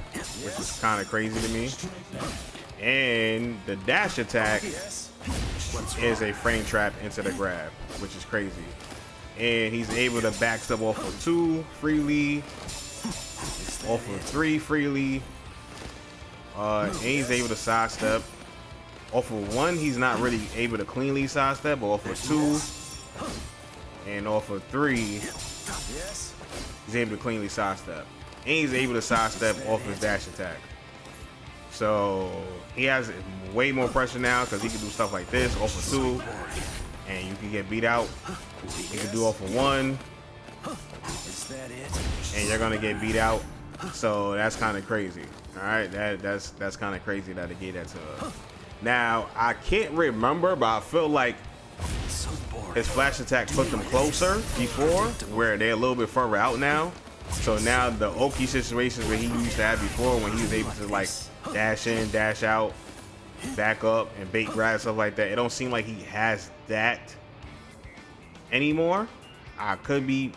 Speaker 1: which is kind of crazy to me. And the dash attack is a frame trap into the grab, which is crazy. And he's able to backstep off of 2 freely, off of 3 freely. And he's able to sidestep. Off of 1, he's not really able to cleanly sidestep, but off of 2 and off of 3, he's able to cleanly sidestep. And he's able to sidestep off his dash attack. So he has way more pressure now because he can do stuff like this off of 2, and you can get beat out. You can do off of 1, and you're gonna get beat out. So that's kind of crazy. All right, that's kind of crazy that they gave that to her. Now I can't remember, but I feel like his flash attack put them closer before, where they're a little bit further out now. So now the Oki situations where he used to have before, when he was able to like dash in, dash out, back up, and bait grab, stuff like that, it don't seem like he has that anymore. I could be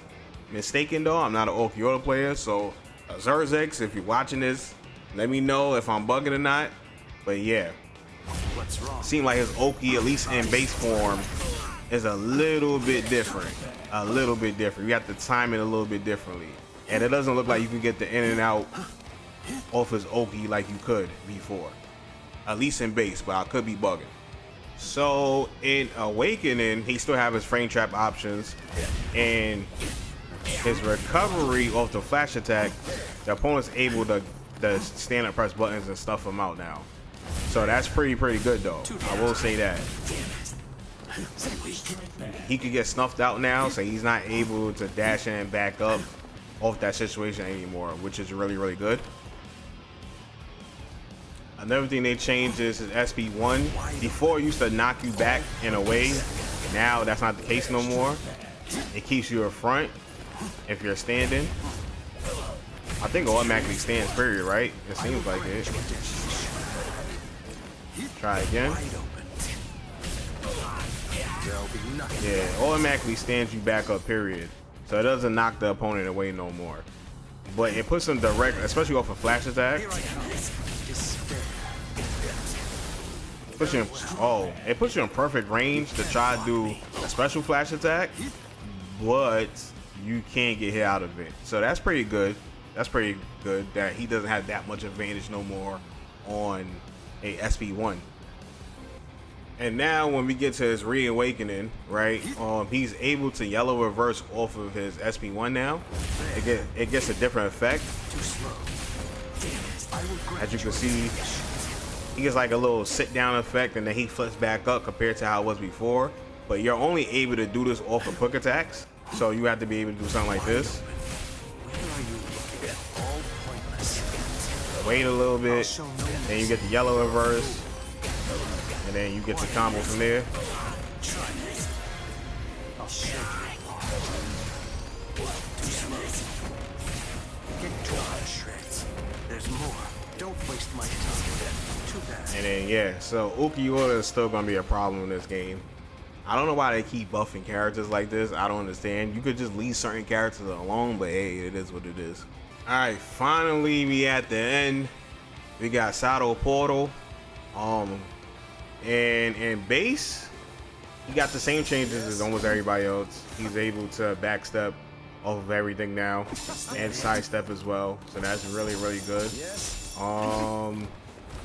Speaker 1: mistaken though. I'm not an Ulquiorra player, so Zerzex, if you're watching this, let me know if I'm bugging or not. But yeah, seemed like his Oki, at least in base form, is a little bit different. A little bit different. You have to time it a little bit differently. And it doesn't look like you can get the in and out off his Oki like you could before. At least in base, but I could be bugging. So in Awakening, he still have his frame trap options, and his recovery off the flash attack, the opponent's able to stand up press buttons and stuff him out now. So that's pretty good though. I will say that. He could get snuffed out now, so he's not able to dash in and back up off that situation anymore, which is really good. Another thing they changed is his SP1. Before, it used to knock you back in a way. Now that's not the case no more. It keeps you in front, if you're standing. I think it automatically stands, period, right? It seems like it. Try again. Yeah, automatically stands you back up, period. So it doesn't knock the opponent away no more. But it puts them direct, especially off a flash attack. It puts you in perfect range to try to do a special flash attack, but you can't get hit out of it. So that's pretty good. That's pretty good that he doesn't have that much advantage no more on a SP1. And now when we get to his reawakening, right, he's able to yellow reverse off of his SP1 now. It gets a different effect. As you can see, he gets like a little sit down effect and then he flips back up compared to how it was before. But you're only able to do this off of quick attacks. So you have to be able to do something like this. Wait a little bit, then you get the yellow reverse, and then you get the combo from there.
Speaker 2: There's more. Don't waste my time. Too bad.
Speaker 1: And then yeah, so Ulquiorra is still gonna be a problem in this game. I don't know why they keep buffing characters like this. I don't understand. You could just leave certain characters alone, but hey, it is what it is. All right, finally we at the end. We got Sato Portal, and in base, he got the same changes as almost everybody else. He's able to backstep off of everything now, and sidestep as well. So that's really, really good.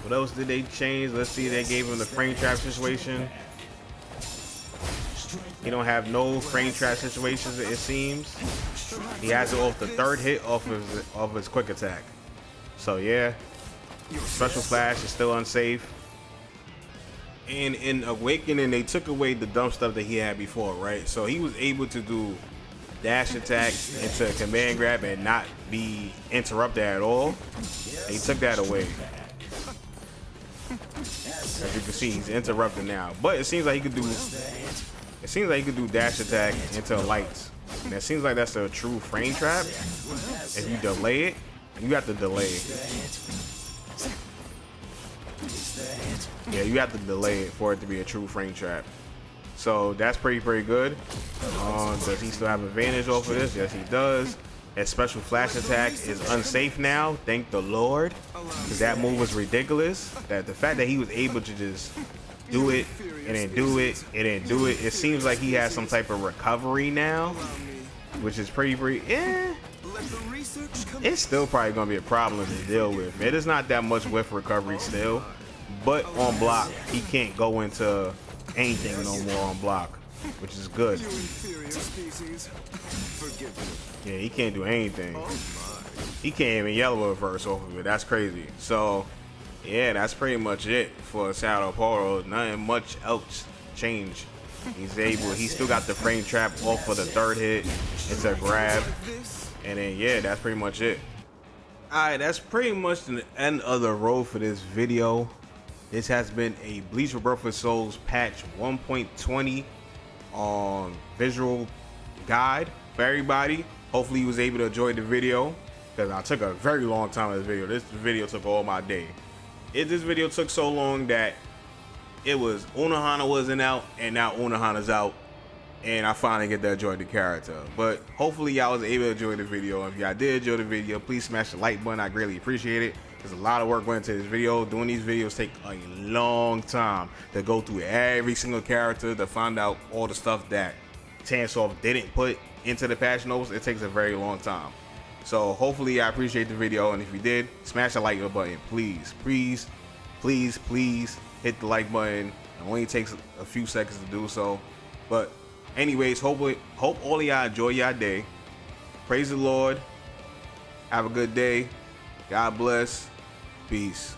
Speaker 1: What else did they change? Let's see. They gave him the frame trap situation. He don't have no frame trap situations, it seems. He has it off the third hit off of his quick attack. So yeah, special flash is still unsafe. And in Awakening, they took away the dumb stuff that he had before, right? So he was able to do dash attack into command grab and not be interrupted at all. They took that away. As you can see, he's interrupted now. But it seems like he could do. It seems like he could do dash attack into lights. And it seems like that's a true frame trap. If you delay it, you have to delay it. Yeah, you have to delay it for it to be a true frame trap. So that's pretty good. Does he still have advantage off of this? Yes, he does. His special flash attack is unsafe now. Thank the Lord, because that move was ridiculous. That the fact that he was able to just do it and then do it and then do it. It seems like he has some type of recovery now, which is pretty. It's still probably gonna be a problem to deal with. It is not that much with recovery still, but on block he can't go into anything no more on block, which is good. Yeah, he can't do anything. He can't even yellow reverse off of it. That's crazy. So yeah, that's pretty much it for Sato Portal. Nothing much else changed. He still got the frame trap off for the third hit. It's a grab. And then yeah, that's pretty much it. Alright, that's pretty much the end of the road for this video. This has been a Bleach Rebirth of Souls patch 1.20 visual guide for everybody. Hopefully you was able to enjoy the video, because I took a very long time in this video. This video took all my day. This video took so long that it was Urahara wasn't out, and now Urahara's out, and I finally get to enjoy the character. But hopefully y'all was able to enjoy the video. If y'all did enjoy the video, please smash the like button. I greatly appreciate it. There's a lot of work went into this video. Doing these videos take a long time to go through every single character to find out all the stuff that Tansoft didn't put into the patch notes. It takes a very long time. So hopefully I appreciate the video, and if you did, smash the like button. Please hit the like button. It only takes a few seconds to do so. But anyways, hope all of y'all enjoy y'all day. Praise the Lord. Have a good day. God bless. Peace.